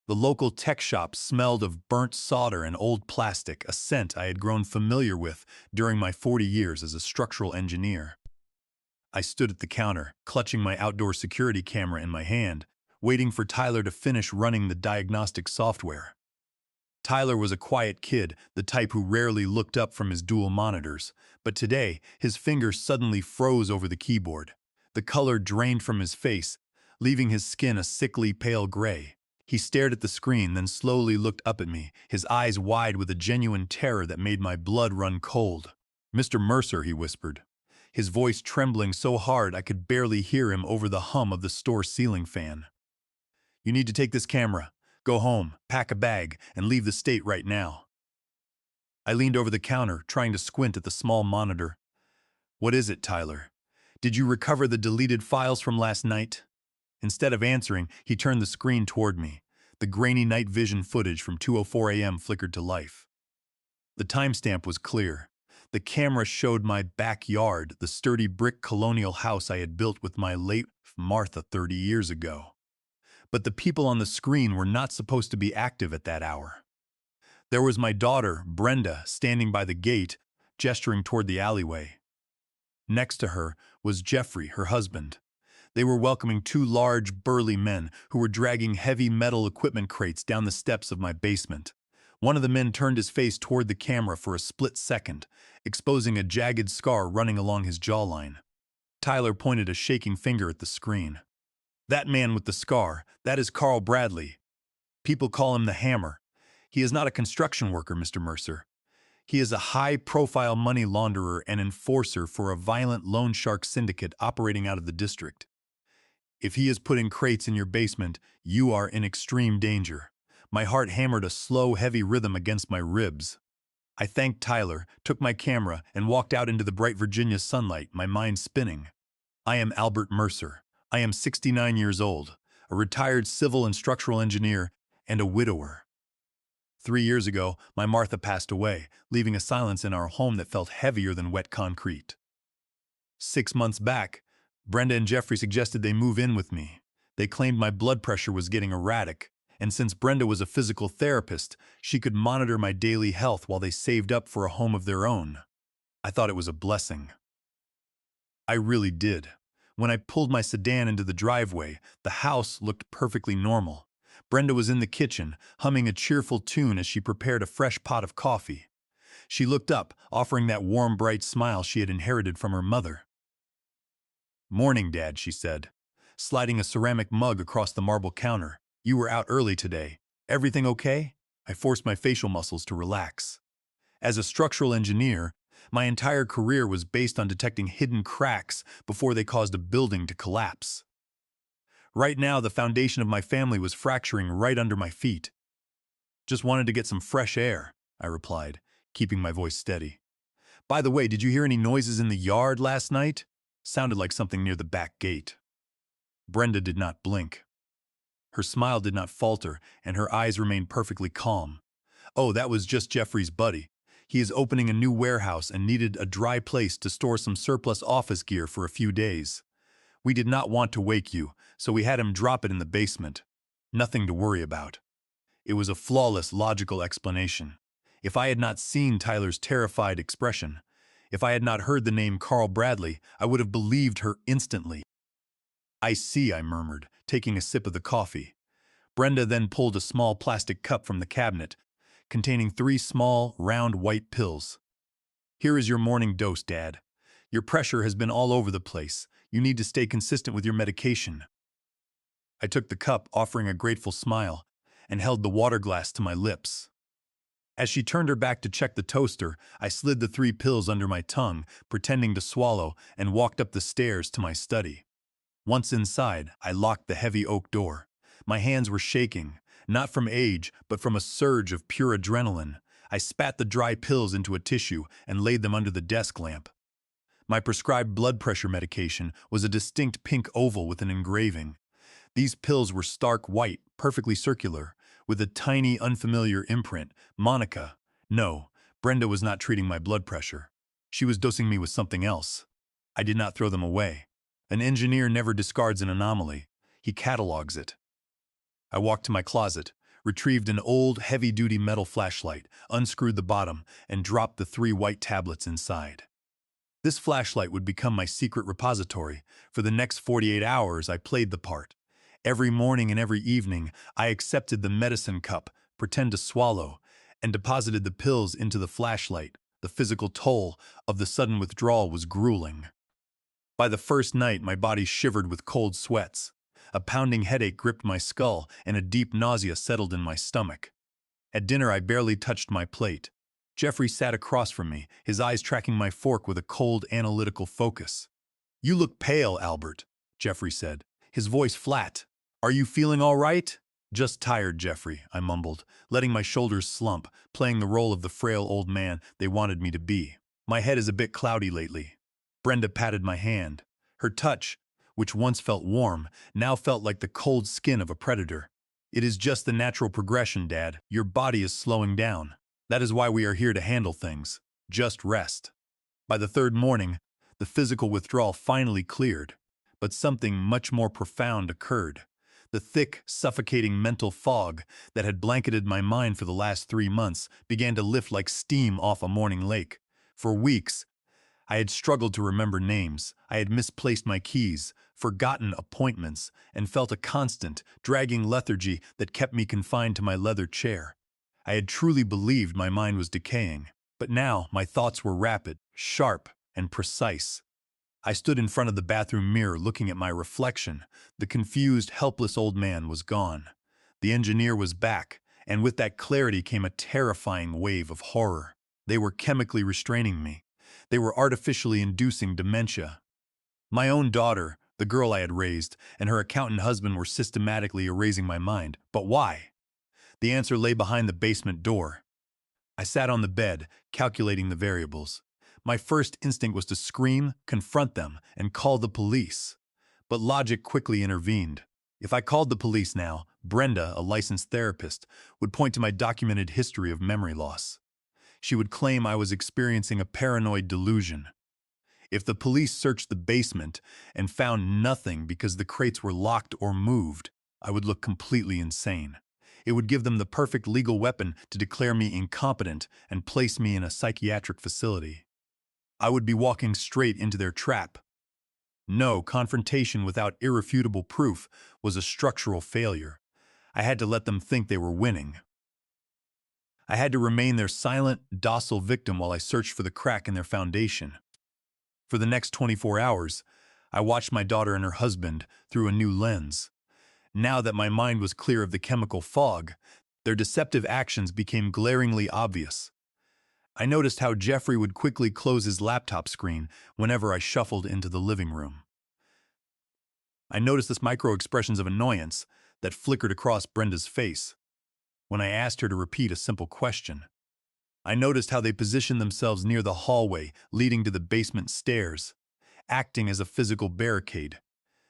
The local tech shop smelled of burnt solder and old plastic, a scent I had grown familiar with during my 40 years as a structural engineer. I stood at the counter, clutching my outdoor security camera in my hand, waiting for Tyler to finish running the diagnostic software. Tyler was a quiet kid, the type who rarely looked up from his dual monitors, but today his fingers suddenly froze over the keyboard. The color drained from his face, leaving his skin a sickly pale gray. He stared at the screen, then slowly looked up at me, his eyes wide with a genuine terror that made my blood run cold. "Mr. Mercer," he whispered, his voice trembling so hard I could barely hear him over the hum of the store ceiling fan. "You need to take this camera. Go home, pack a bag, and leave the state right now." I leaned over the counter, trying to squint at the small monitor. "What is it, Tyler? Did you recover the deleted files from last night?" Instead of answering, he turned the screen toward me. The grainy night vision footage from 2:04 a.m. flickered to life. The timestamp was clear. The camera showed my backyard, the sturdy brick colonial house I had built with my late Martha 30 years ago. But the people on the screen were not supposed to be active at that hour. There was my daughter, Brenda, standing by the gate, gesturing toward the alleyway. Next to her was Jeffrey, her husband. They were welcoming two large, burly men who were dragging heavy metal equipment crates down the steps of my basement. One of the men turned his face toward the camera for a split second, exposing a jagged scar running along his jawline. Tyler pointed a shaking finger at the screen. "That man with the scar, that is Carl Bradley. People call him the Hammer. He is not a construction worker, Mr. Mercer. He is a high-profile money launderer and enforcer for a violent loan shark syndicate operating out of the district. If he is putting crates in your basement, you are in extreme danger." My heart hammered a slow, heavy rhythm against my ribs. I thanked Tyler, took my camera, and walked out into the bright Virginia sunlight, my mind spinning. I am Albert Mercer. I am 69 years old, a retired civil and structural engineer, and a widower. 3 years ago, my Martha passed away, leaving a silence in our home that felt heavier than wet concrete. 6 months back, Brenda and Jeffrey suggested they move in with me. They claimed my blood pressure was getting erratic, and since Brenda was a physical therapist, she could monitor my daily health while they saved up for a home of their own. I thought it was a blessing. I really did. When I pulled my sedan into the driveway, the house looked perfectly normal. Brenda was in the kitchen, humming a cheerful tune as she prepared a fresh pot of coffee. She looked up, offering that warm, bright smile she had inherited from her mother. "Morning, Dad," she said, sliding a ceramic mug across the marble counter. "You were out early today. Everything okay?" I forced my facial muscles to relax. As a structural engineer, my entire career was based on detecting hidden cracks before they caused a building to collapse. Right now, the foundation of my family was fracturing right under my feet. "Just wanted to get some fresh air," I replied, keeping my voice steady. "By the way, did you hear any noises in the yard last night?" Sounded like something near the back gate. Brenda did not blink. Her smile did not falter, and her eyes remained perfectly calm. "Oh, that was just Jeffrey's buddy. He is opening a new warehouse and needed a dry place to store some surplus office gear for a few days. We did not want to wake you, so we had him drop it in the basement. Nothing to worry about." It was a flawless, logical explanation. If I had not seen Tyler's terrified expression, if I had not heard the name Carl Bradley, I would have believed her instantly. "I see," I murmured, taking a sip of the coffee. Brenda then pulled a small plastic cup from the cabinet, containing 3 small, round white pills. "Here is your morning dose, Dad. Your pressure has been all over the place. You need to stay consistent with your medication." I took the cup, offering a grateful smile, and held the water glass to my lips. As she turned her back to check the toaster, I slid the 3 pills under my tongue, pretending to swallow, and walked up the stairs to my study. Once inside, I locked the heavy oak door. My hands were shaking, not from age, but from a surge of pure adrenaline. I spat the dry pills into a tissue and laid them under the desk lamp. My prescribed blood pressure medication was a distinct pink oval with an engraving. These pills were stark white, perfectly circular, with a tiny, unfamiliar imprint, Monica. No, Brenda was not treating my blood pressure. She was dosing me with something else. I did not throw them away. An engineer never discards an anomaly. He catalogs it. I walked to my closet, retrieved an old, heavy-duty metal flashlight, unscrewed the bottom, and dropped the 3 white tablets inside. This flashlight would become my secret repository. For the next 48 hours, I played the part. Every morning and every evening, I accepted the medicine cup, pretend to swallow, and deposited the pills into the flashlight. The physical toll of the sudden withdrawal was grueling. By the first night, my body shivered with cold sweats. A pounding headache gripped my skull, and a deep nausea settled in my stomach. At dinner, I barely touched my plate. Jeffrey sat across from me, his eyes tracking my fork with a cold, analytical focus. "You look pale, Albert," Jeffrey said, his voice flat. "Are you feeling all right?" "Just tired, Jeffrey," I mumbled, letting my shoulders slump, playing the role of the frail old man they wanted me to be. "My head is a bit cloudy lately." Brenda patted my hand. Her touch, which once felt warm, now felt like the cold skin of a predator. "It is just the natural progression, Dad. Your body is slowing down. That is why we are here to handle things. Just rest." By the third morning, the physical withdrawal finally cleared, but something much more profound occurred. The thick, suffocating mental fog that had blanketed my mind for the last 3 months began to lift like steam off a morning lake. For weeks, I had struggled to remember names. I had misplaced my keys, forgotten appointments, and felt a constant, dragging lethargy that kept me confined to my leather chair. I had truly believed my mind was decaying, but now my thoughts were rapid, sharp, and precise. I stood in front of the bathroom mirror looking at my reflection. The confused, helpless old man was gone. The engineer was back, and with that clarity came a terrifying wave of horror. They were chemically restraining me. They were artificially inducing dementia. My own daughter, the girl I had raised, and her accountant husband were systematically erasing my mind. But why? The answer lay behind the basement door. I sat on the bed, calculating the variables. My first instinct was to scream, confront them, and call the police. But logic quickly intervened. If I called the police now, Brenda, a licensed therapist, would point to my documented history of memory loss. She would claim I was experiencing a paranoid delusion. If the police searched the basement and found nothing because the crates were locked or moved, I would look completely insane. It would give them the perfect legal weapon to declare me incompetent and place me in a psychiatric facility. I would be walking straight into their trap. No, confrontation without irrefutable proof was a structural failure. I had to let them think they were winning. I had to remain their silent, docile victim while I searched for the crack in their foundation. For the next 24 hours, I watched my daughter and her husband through a new lens. Now that my mind was clear of the chemical fog, their deceptive actions became glaringly obvious. I noticed how Jeffrey would quickly close his laptop screen whenever I shuffled into the living room. I noticed the micro-expressions of annoyance that flickered across Brenda's face when I asked her to repeat a simple question. I noticed how they positioned themselves near the hallway leading to the basement stairs, acting as a physical barricade.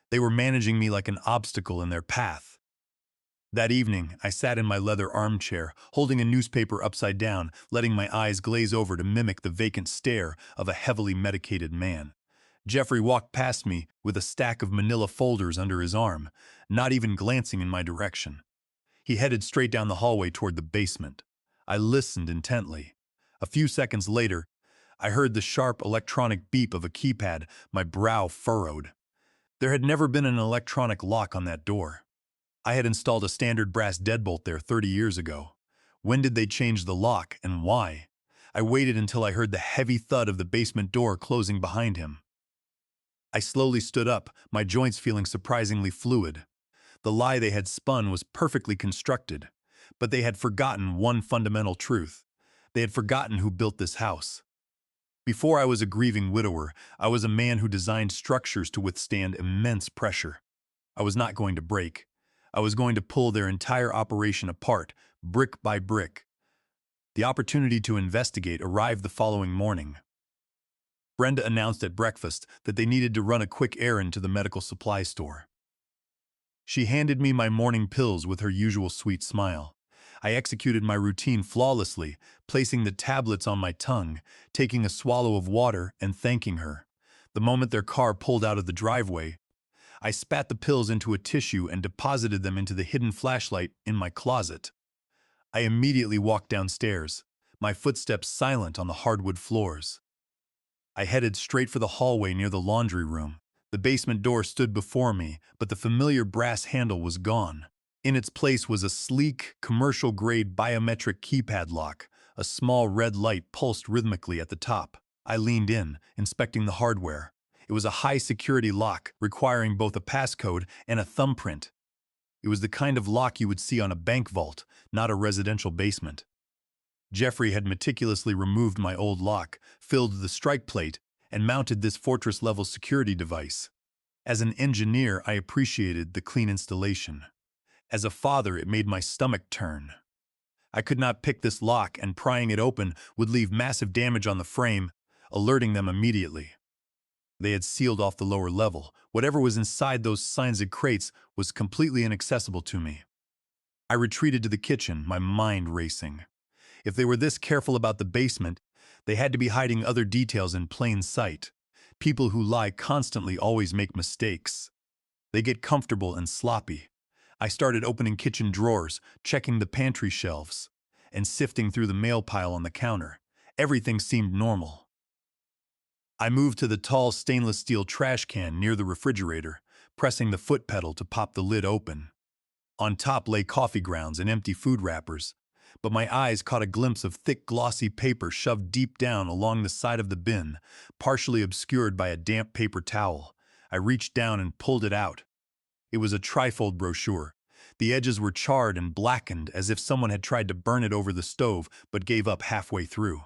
They were managing me like an obstacle in their path. That evening, I sat in my leather armchair, holding a newspaper upside down, letting my eyes glaze over to mimic the vacant stare of a heavily medicated man. Jeffrey walked past me with a stack of manila folders under his arm, not even glancing in my direction. He headed straight down the hallway toward the basement. I listened intently. A few seconds later, I heard the sharp electronic beep of a keypad. My brow furrowed. There had never been an electronic lock on that door. I had installed a standard brass deadbolt there 30 years ago. When did they change the lock, and why? I waited until I heard the heavy thud of the basement door closing behind him. I slowly stood up, my joints feeling surprisingly fluid. The lie they had spun was perfectly constructed, but they had forgotten one fundamental truth. They had forgotten who built this house. Before I was a grieving widower, I was a man who designed structures to withstand immense pressure. I was not going to break. I was going to pull their entire operation apart, brick by brick. The opportunity to investigate arrived the following morning. Brenda announced at breakfast that they needed to run a quick errand to the medical supply store. She handed me my morning pills with her usual sweet smile. I executed my routine flawlessly, placing the tablets on my tongue, taking a swallow of water, and thanking her. The moment their car pulled out of the driveway, I spat the pills into a tissue and deposited them into the hidden flashlight in my closet. I immediately walked downstairs, my footsteps silent on the hardwood floors. I headed straight for the hallway near the laundry room. The basement door stood before me, but the familiar brass handle was gone. In its place was a sleek, commercial-grade biometric keypad lock. A small red light pulsed rhythmically at the top. I leaned in, inspecting the hardware. It was a high-security lock, requiring both a passcode and a thumbprint. It was the kind of lock you would see on a bank vault, not a residential basement. Jeffrey had meticulously removed my old lock, filled the strike plate, and mounted this fortress-level security device. As an engineer, I appreciated the clean installation. As a father, it made my stomach turn. I could not pick this lock, and prying it open would leave massive damage on the frame, alerting them immediately. They had sealed off the lower level. Whatever was inside those cyanide crates was completely inaccessible to me. I retreated to the kitchen, my mind racing. If they were this careful about the basement, they had to be hiding other details in plain sight. People who lie constantly always make mistakes. They get comfortable and sloppy. I started opening kitchen drawers, checking the pantry shelves, and sifting through the mail pile on the counter. Everything seemed normal. I moved to the tall stainless steel trash can near the refrigerator, pressing the foot pedal to pop the lid open. On top lay coffee grounds and empty food wrappers, but my eyes caught a glimpse of thick, glossy paper shoved deep down along the side of the bin, partially obscured by a damp paper towel. I reached down and pulled it out. It was a trifold brochure. The edges were charred and blackened as if someone had tried to burn it over the stove but gave up halfway through.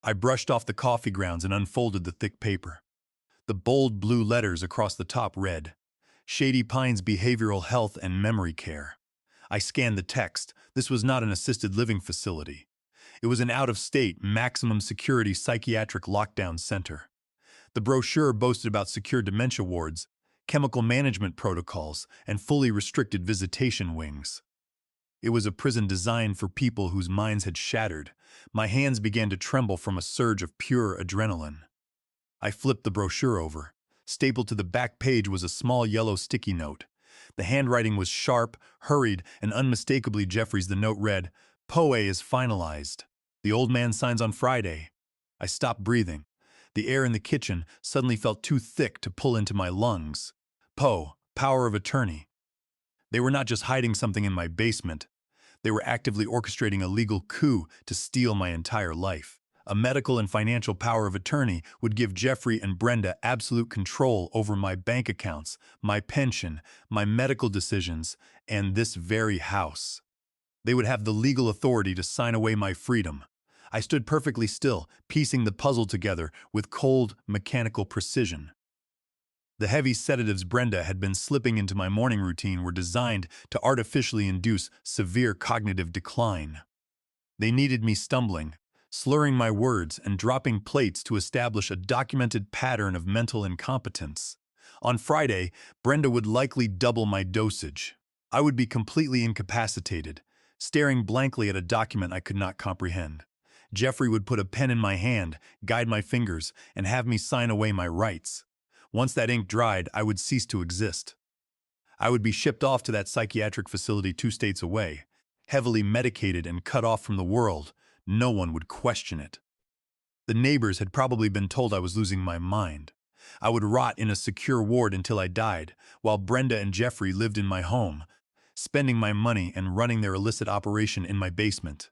I brushed off the coffee grounds and unfolded the thick paper. The bold blue letters across the top read, Shady Pines Behavioral Health and Memory Care. I scanned the text. This was not an assisted living facility. It was an out-of-state, maximum security psychiatric lockdown center. The brochure boasted about secure dementia wards, chemical management protocols, and fully restricted visitation wings. It was a prison designed for people whose minds had shattered. My hands began to tremble from a surge of pure adrenaline. I flipped the brochure over. Stapled to the back page was a small yellow sticky note. The handwriting was sharp, hurried, and unmistakably Jeffrey's. The note read, "POE is finalized. The old man signs on Friday." I stopped breathing. The air in the kitchen suddenly felt too thick to pull into my lungs. POE, power of attorney. They were not just hiding something in my basement. They were actively orchestrating a legal coup to steal my entire life. A medical and financial power of attorney would give Jeffrey and Brenda absolute control over my bank accounts, my pension, my medical decisions, and this very house. They would have the legal authority to sign away my freedom. I stood perfectly still, piecing the puzzle together with cold, mechanical precision. The heavy sedatives Brenda had been slipping into my morning routine were designed to artificially induce severe cognitive decline. They needed me stumbling, slurring my words, and dropping plates to establish a documented pattern of mental incompetence. On Friday, Brenda would likely double my dosage. I would be completely incapacitated, staring blankly at a document I could not comprehend. Jeffrey would put a pen in my hand, guide my fingers, and have me sign away my rights. Once that ink dried, I would cease to exist. I would be shipped off to that psychiatric facility 2 states away, heavily medicated and cut off from the world. No one would question it. The neighbors had probably been told I was losing my mind. I would rot in a secure ward until I died, while Brenda and Jeffrey lived in my home, spending my money and running their illicit operation in my basement.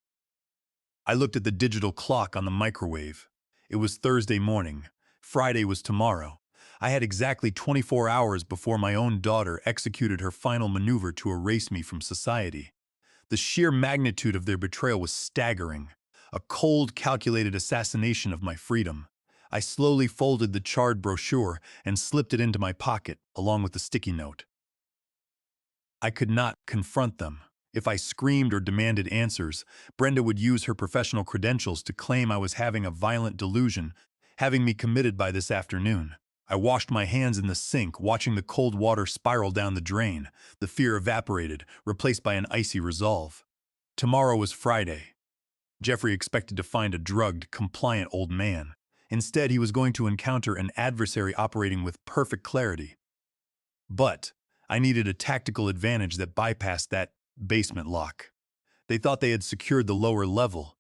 I looked at the digital clock on the microwave. It was Thursday morning. Friday was tomorrow. I had exactly 24 hours before my own daughter executed her final maneuver to erase me from society. The sheer magnitude of their betrayal was staggering. A cold, calculated assassination of my freedom. I slowly folded the charred brochure and slipped it into my pocket, along with the sticky note. I could not confront them. If I screamed or demanded answers, Brenda would use her professional credentials to claim I was having a violent delusion, having me committed by this afternoon. I washed my hands in the sink, watching the cold water spiral down the drain. The fear evaporated, replaced by an icy resolve. Tomorrow was Friday. Jeffrey expected to find a drugged, compliant old man. Instead, he was going to encounter an adversary operating with perfect clarity. But I needed a tactical advantage that bypassed that basement lock. They thought they had secured the lower level,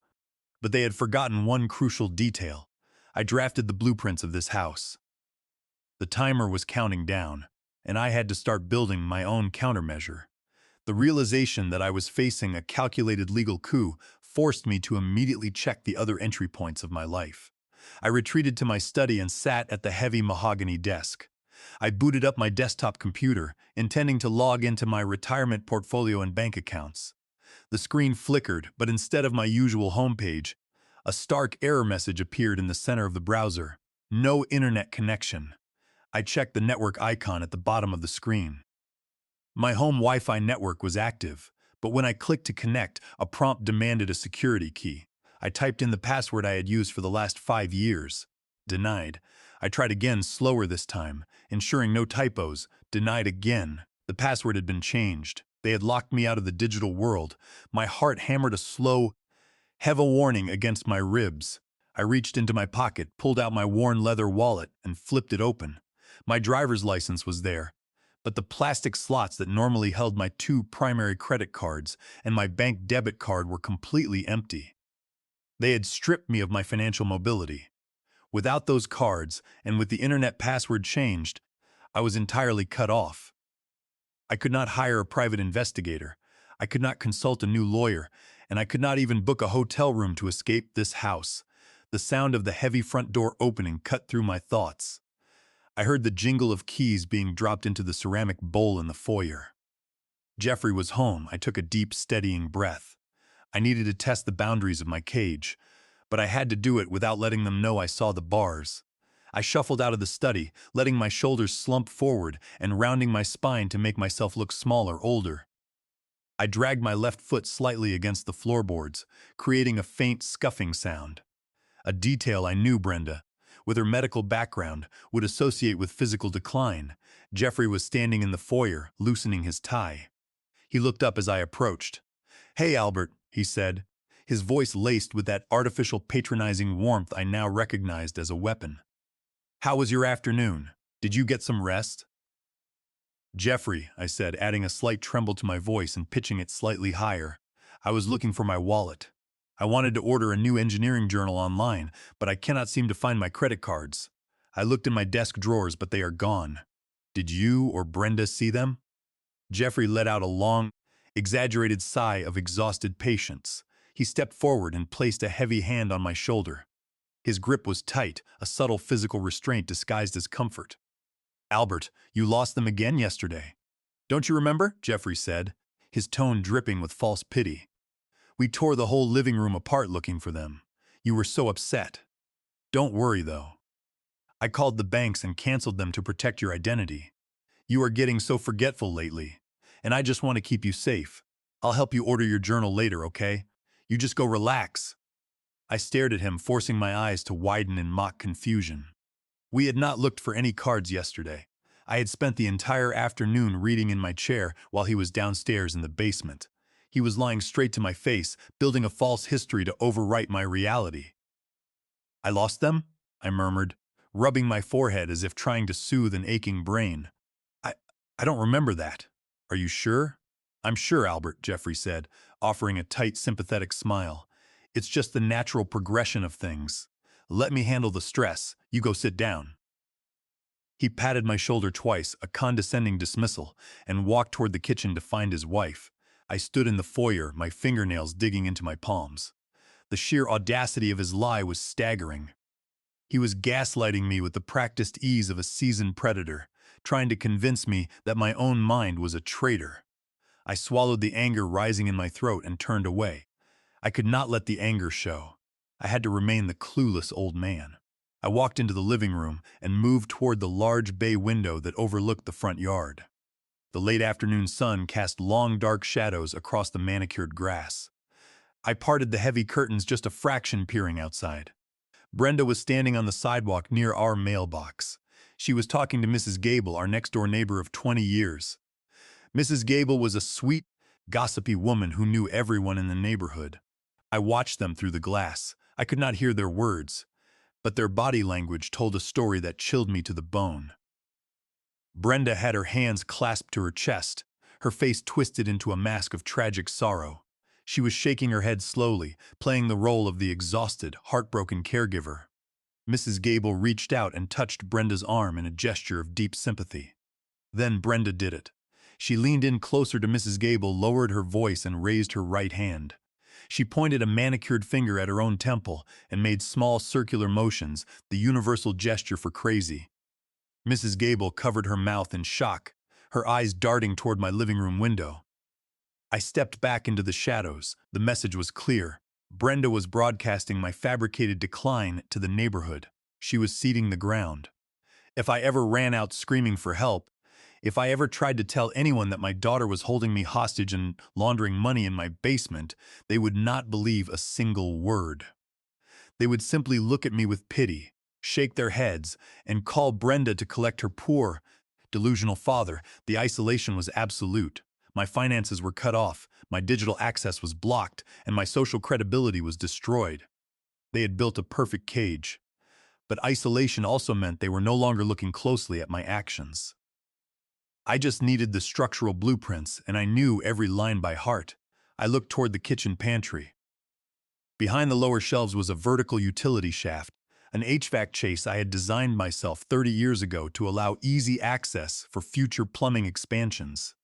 but they had forgotten one crucial detail. I drafted the blueprints of this house. The timer was counting down, and I had to start building my own countermeasure. The realization that I was facing a calculated legal coup forced me to immediately check the other entry points of my life. I retreated to my study and sat at the heavy mahogany desk. I booted up my desktop computer, intending to log into my retirement portfolio and bank accounts. The screen flickered, but instead of my usual homepage, a stark error message appeared in the center of the browser. No internet connection. I checked the network icon at the bottom of the screen. My home Wi-Fi network was active, but when I clicked to connect, a prompt demanded a security key. I typed in the password I had used for the last 5 years. Denied. I tried again, slower this time, ensuring no typos. Denied again. The password had been changed. They had locked me out of the digital world. My heart hammered a slow, heavy warning against my ribs. I reached into my pocket, pulled out my worn leather wallet, and flipped it open. My driver's license was there, but the plastic slots that normally held my 2 primary credit cards and my bank debit card were completely empty. They had stripped me of my financial mobility. Without those cards, and with the internet password changed, I was entirely cut off. I could not hire a private investigator. I could not consult a new lawyer, and I could not even book a hotel room to escape this house. The sound of the heavy front door opening cut through my thoughts. I heard the jingle of keys being dropped into the ceramic bowl in the foyer. Jeffrey was home. I took a deep, steadying breath. I needed to test the boundaries of my cage, but I had to do it without letting them know I saw the bars. I shuffled out of the study, letting my shoulders slump forward and rounding my spine to make myself look smaller, older. I dragged my left foot slightly against the floorboards, creating a faint scuffing sound. A detail I knew Brenda, with her medical background, would associate with physical decline. Jeffrey was standing in the foyer, loosening his tie. He looked up as I approached. "Hey, Albert," he said, his voice laced with that artificial patronizing warmth I now recognized as a weapon. "How was your afternoon? Did you get some rest?" "Jeffrey," I said, adding a slight tremble to my voice and pitching it slightly higher. "I was looking for my wallet. I wanted to order a new engineering journal online, but I cannot seem to find my credit cards. I looked in my desk drawers, but they are gone. Did you or Brenda see them?" Jeffrey let out a long, exaggerated sigh of exhausted patience. He stepped forward and placed a heavy hand on my shoulder. His grip was tight, a subtle physical restraint disguised as comfort. "Albert, you lost them again yesterday. Don't you remember?" Jeffrey said, his tone dripping with false pity. "We tore the whole living room apart looking for them. You were so upset. Don't worry, though. I called the banks and canceled them to protect your identity. You are getting so forgetful lately, and I just want to keep you safe. I'll help you order your journal later, okay? You just go relax." I stared at him, forcing my eyes to widen in mock confusion. We had not looked for any cards yesterday. I had spent the entire afternoon reading in my chair while he was downstairs in the basement. He was lying straight to my face, building a false history to overwrite my reality. "I lost them?" I murmured, rubbing my forehead as if trying to soothe an aching brain. I, I don't remember that. Are you sure?" "I'm sure, Albert," Jeffrey said, offering a tight, sympathetic smile. "It's just the natural progression of things. Let me handle the stress. You go sit down." He patted my shoulder twice, a condescending dismissal, and walked toward the kitchen to find his wife. I stood in the foyer, my fingernails digging into my palms. The sheer audacity of his lie was staggering. He was gaslighting me with the practiced ease of a seasoned predator, trying to convince me that my own mind was a traitor. I swallowed the anger rising in my throat and turned away. I could not let the anger show. I had to remain the clueless old man. I walked into the living room and moved toward the large bay window that overlooked the front yard. The late afternoon sun cast long dark shadows across the manicured grass. I parted the heavy curtains just a fraction, peering outside. Brenda was standing on the sidewalk near our mailbox. She was talking to Mrs. Gable, our next-door neighbor of 20 years. Mrs. Gable was a sweet, gossipy woman who knew everyone in the neighborhood. I watched them through the glass. I could not hear their words, but their body language told a story that chilled me to the bone. Brenda had her hands clasped to her chest, her face twisted into a mask of tragic sorrow. She was shaking her head slowly, playing the role of the exhausted, heartbroken caregiver. Mrs. Gable reached out and touched Brenda's arm in a gesture of deep sympathy. Then Brenda did it. She leaned in closer to Mrs. Gable, lowered her voice, and raised her right hand. She pointed a manicured finger at her own temple and made small circular motions, the universal gesture for crazy. Mrs. Gable covered her mouth in shock, her eyes darting toward my living room window. I stepped back into the shadows. The message was clear. Brenda was broadcasting my fabricated decline to the neighborhood. She was seeding the ground. If I ever ran out screaming for help, if I ever tried to tell anyone that my daughter was holding me hostage and laundering money in my basement, they would not believe a single word. They would simply look at me with pity, shake their heads, and call Brenda to collect her poor, delusional father. The isolation was absolute. My finances were cut off, my digital access was blocked, and my social credibility was destroyed. They had built a perfect cage. But isolation also meant they were no longer looking closely at my actions. I just needed the structural blueprints, and I knew every line by heart. I looked toward the kitchen pantry. Behind the lower shelves was a vertical utility shaft, an HVAC chase I had designed myself 30 years ago to allow easy access for future plumbing expansions.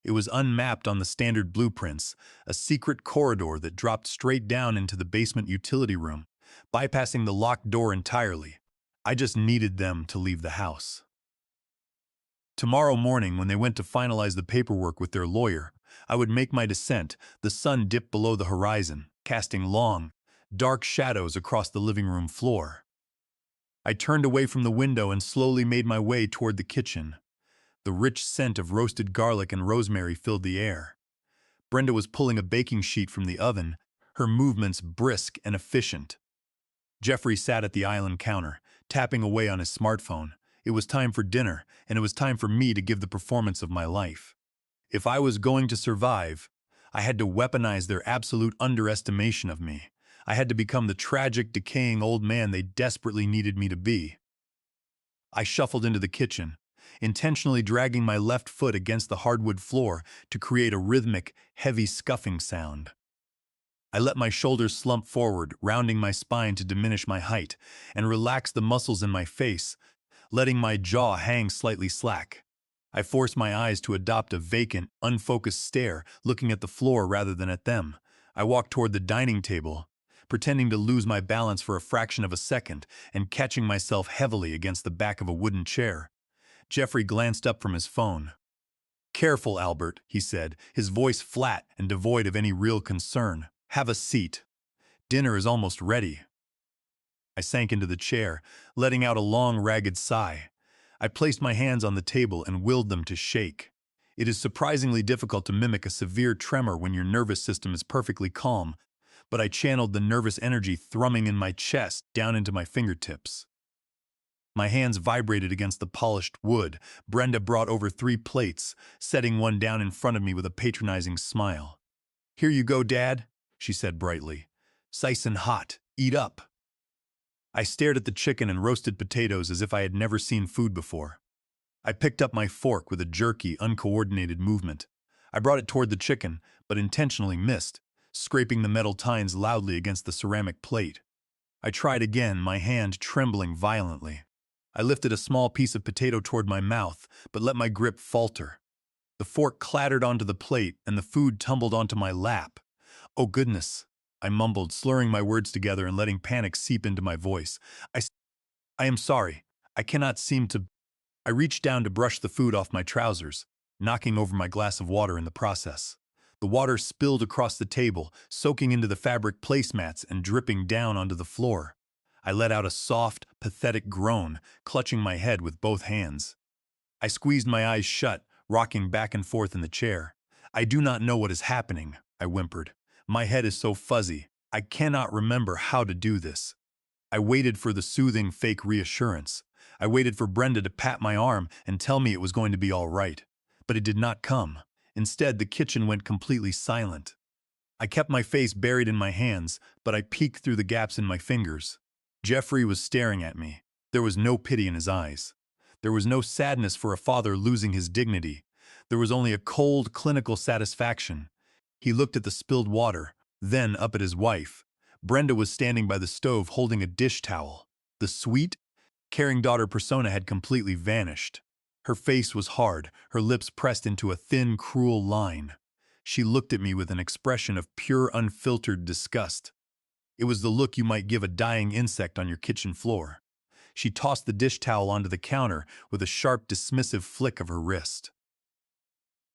It was unmapped on the standard blueprints, a secret corridor that dropped straight down into the basement utility room, bypassing the locked door entirely. I just needed them to leave the house. Tomorrow morning, when they went to finalize the paperwork with their lawyer, I would make my descent. The sun dipped below the horizon, casting long, dark shadows across the living room floor. I turned away from the window and slowly made my way toward the kitchen. The rich scent of roasted garlic and rosemary filled the air. Brenda was pulling a baking sheet from the oven, her movements brisk and efficient. Jeffrey sat at the island counter, tapping away on his smartphone. It was time for dinner, and it was time for me to give the performance of my life. If I was going to survive, I had to weaponize their absolute underestimation of me. I had to become the tragic, decaying old man they desperately needed me to be. I shuffled into the kitchen, intentionally dragging my left foot against the hardwood floor to create a rhythmic, heavy scuffing sound. I let my shoulders slump forward, rounding my spine to diminish my height, and relax the muscles in my face, letting my jaw hang slightly slack. I forced my eyes to adopt a vacant, unfocused stare, looking at the floor rather than at them. I walked toward the dining table, pretending to lose my balance for a fraction of a second and catching myself heavily against the back of a wooden chair. Jeffrey glanced up from his phone. "Careful, Albert," he said, his voice flat and devoid of any real concern. "Have a seat. Dinner is almost ready." I sank into the chair, letting out a long, ragged sigh. I placed my hands on the table and willed them to shake. It is surprisingly difficult to mimic a severe tremor when your nervous system is perfectly calm, but I channeled the nervous energy thrumming in my chest down into my fingertips. My hands vibrated against the polished wood. Brenda brought over 3 plates, setting one down in front of me with a patronizing smile. "Here you go, Dad," she said brightly. "Sice and hot. Eat up." I stared at the chicken and roasted potatoes as if I had never seen food before. I picked up my fork with a jerky, uncoordinated movement. I brought it toward the chicken, but intentionally missed, scraping the metal tines loudly against the ceramic plate. I tried again, my hand trembling violently. I lifted a small piece of potato toward my mouth, but let my grip falter. The fork clattered onto the plate, and the food tumbled onto my lap. "Oh goodness," I mumbled, slurring my words together and letting panic seep into my voice. I am sorry. I cannot seem to—" I reached down to brush the food off my trousers, knocking over my glass of water in the process. The water spilled across the table, soaking into the fabric placemats and dripping down onto the floor. I let out a soft, pathetic groan, clutching my head with both hands. I squeezed my eyes shut, rocking back and forth in the chair. "I do not know what is happening," I whimpered. "My head is so fuzzy. I cannot remember how to do this." I waited for the soothing, fake reassurance. I waited for Brenda to pat my arm and tell me it was going to be all right. But it did not come. Instead, the kitchen went completely silent. I kept my face buried in my hands, but I peeked through the gaps in my fingers. Jeffrey was staring at me. There was no pity in his eyes. There was no sadness for a father losing his dignity. There was only a cold, clinical satisfaction. He looked at the spilled water, then up at his wife. Brenda was standing by the stove holding a dish towel. The sweet, caring daughter persona had completely vanished. Her face was hard, her lips pressed into a thin, cruel line. She looked at me with an expression of pure, unfiltered disgust. It was the look you might give a dying insect on your kitchen floor. She tossed the dish towel onto the counter with a sharp, dismissive flick of her wrist.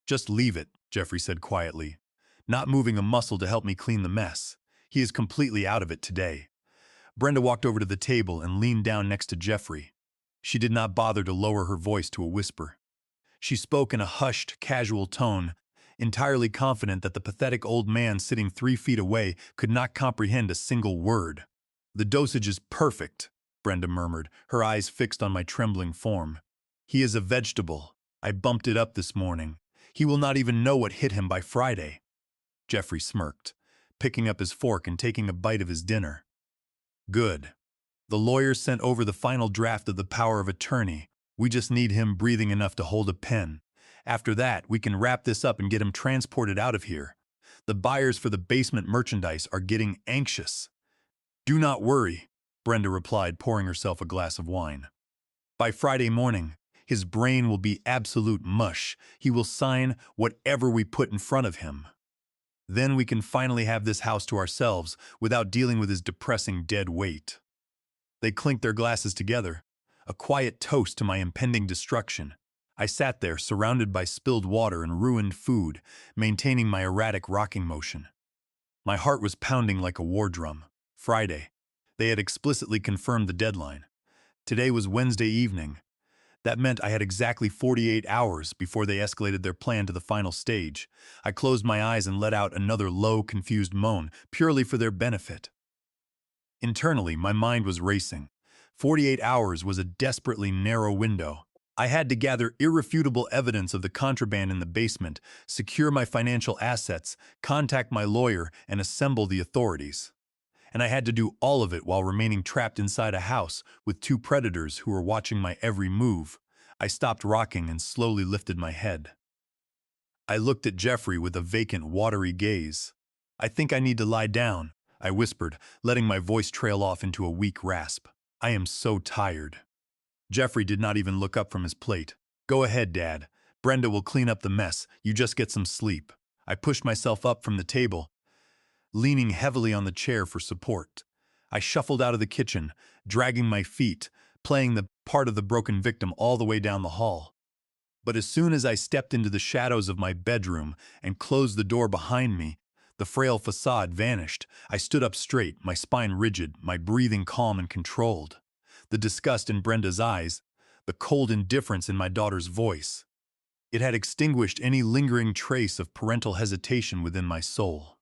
"Just leave it," Jeffrey said quietly, not moving a muscle to help me clean the mess. He is completely out of it today. Brenda walked over to the table and leaned down next to Jeffrey. She did not bother to lower her voice to a whisper. She spoke in a hushed, casual tone, entirely confident that the pathetic old man sitting 3 feet away could not comprehend a single word. "The dosage is perfect," Brenda murmured, her eyes fixed on my trembling form. "He is a vegetable. I bumped it up this morning. He will not even know what hit him by Friday." Jeffrey smirked, picking up his fork and taking a bite of his dinner. "Good. The lawyer sent over the final draft of the power of attorney. We just need him breathing enough to hold a pen. After that, we can wrap this up and get him transported out of here. The buyers for the basement merchandise are getting anxious." "Do not worry," Brenda replied, pouring herself a glass of wine. "By Friday morning, his brain will be absolute mush. He will sign whatever we put in front of him. Then we can finally have this house to ourselves without dealing with his depressing dead weight." They clinked their glasses together, a quiet toast to my impending destruction. I sat there, surrounded by spilled water and ruined food, maintaining my erratic rocking motion. My heart was pounding like a war drum. Friday. They had explicitly confirmed the deadline. Today was Wednesday evening. That meant I had exactly 48 hours before they escalated their plan to the final stage. I closed my eyes and let out another low, confused moan, purely for their benefit. Internally, my mind was racing. 48 hours was a desperately narrow window. I had to gather irrefutable evidence of the contraband in the basement, secure my financial assets, contact my lawyer, and assemble the authorities. And I had to do all of it while remaining trapped inside a house with two predators who were watching my every move. I stopped rocking and slowly lifted my head. I looked at Jeffrey with a vacant, watery gaze. "I think I need to lie down," I whispered, letting my voice trail off into a weak rasp. "I am so tired." Jeffrey did not even look up from his plate. "Go ahead, Dad. Brenda will clean up the mess. You just get some sleep." I pushed myself up from the table, leaning heavily on the chair for support. I shuffled out of the kitchen, dragging my feet, playing the part of the broken victim all the way down the hall. But as soon as I stepped into the shadows of my bedroom and closed the door behind me, the frail facade vanished. I stood up straight, my spine rigid, my breathing calm and controlled. The disgust in Brenda's eyes, the cold indifference in my daughter's voice. It had extinguished any lingering trace of parental hesitation within my soul.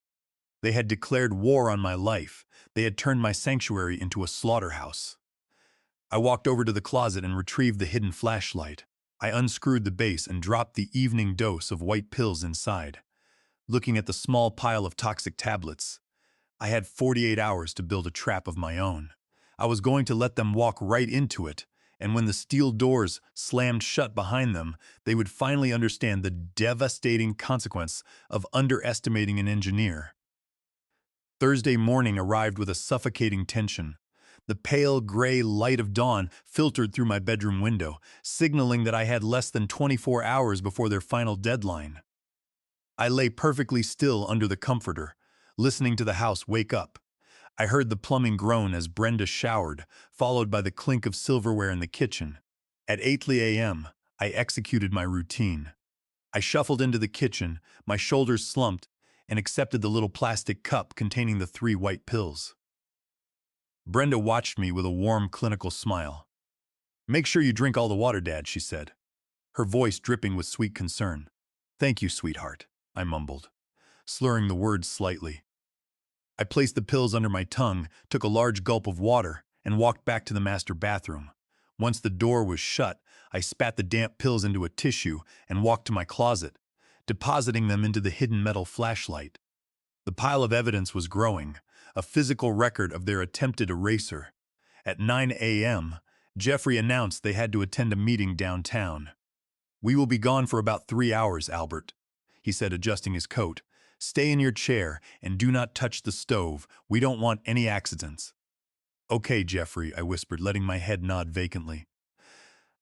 They had declared war on my life. They had turned my sanctuary into a slaughterhouse. I walked over to the closet and retrieved the hidden flashlight. I unscrewed the base and dropped the evening dose of white pills inside. Looking at the small pile of toxic tablets, I had 48 hours to build a trap of my own. I was going to let them walk right into it, and when the steel doors slammed shut behind them, they would finally understand the devastating consequence of underestimating an engineer. Thursday morning arrived with a suffocating tension. The pale gray light of dawn filtered through my bedroom window, signaling that I had less than 24 hours before their final deadline. I lay perfectly still under the comforter, listening to the house wake up. I heard the plumbing groan as Brenda showered, followed by the clink of silverware in the kitchen. At 8 a.m., I executed my routine. I shuffled into the kitchen, my shoulders slumped, and accepted the little plastic cup containing the 3 white pills. Brenda watched me with a warm, clinical smile. "Make sure you drink all the water, Dad," she said, her voice dripping with sweet concern. "Thank you, sweetheart," I mumbled, slurring the words slightly. I placed the pills under my tongue, took a large gulp of water, and walked back to the master bathroom. Once the door was shut, I spat the damp pills into a tissue and walked to my closet, depositing them into the hidden metal flashlight. The pile of evidence was growing, a physical record of their attempted eraser. At 9 a.m., Jeffrey announced they had to attend a meeting downtown. "We will be gone for about 3 hours, Albert," he said, adjusting his coat, Stay in your chair and do not touch the stove. We don't want any accidents." "Okay, Jeffrey," I whispered, letting my head nod vacantly.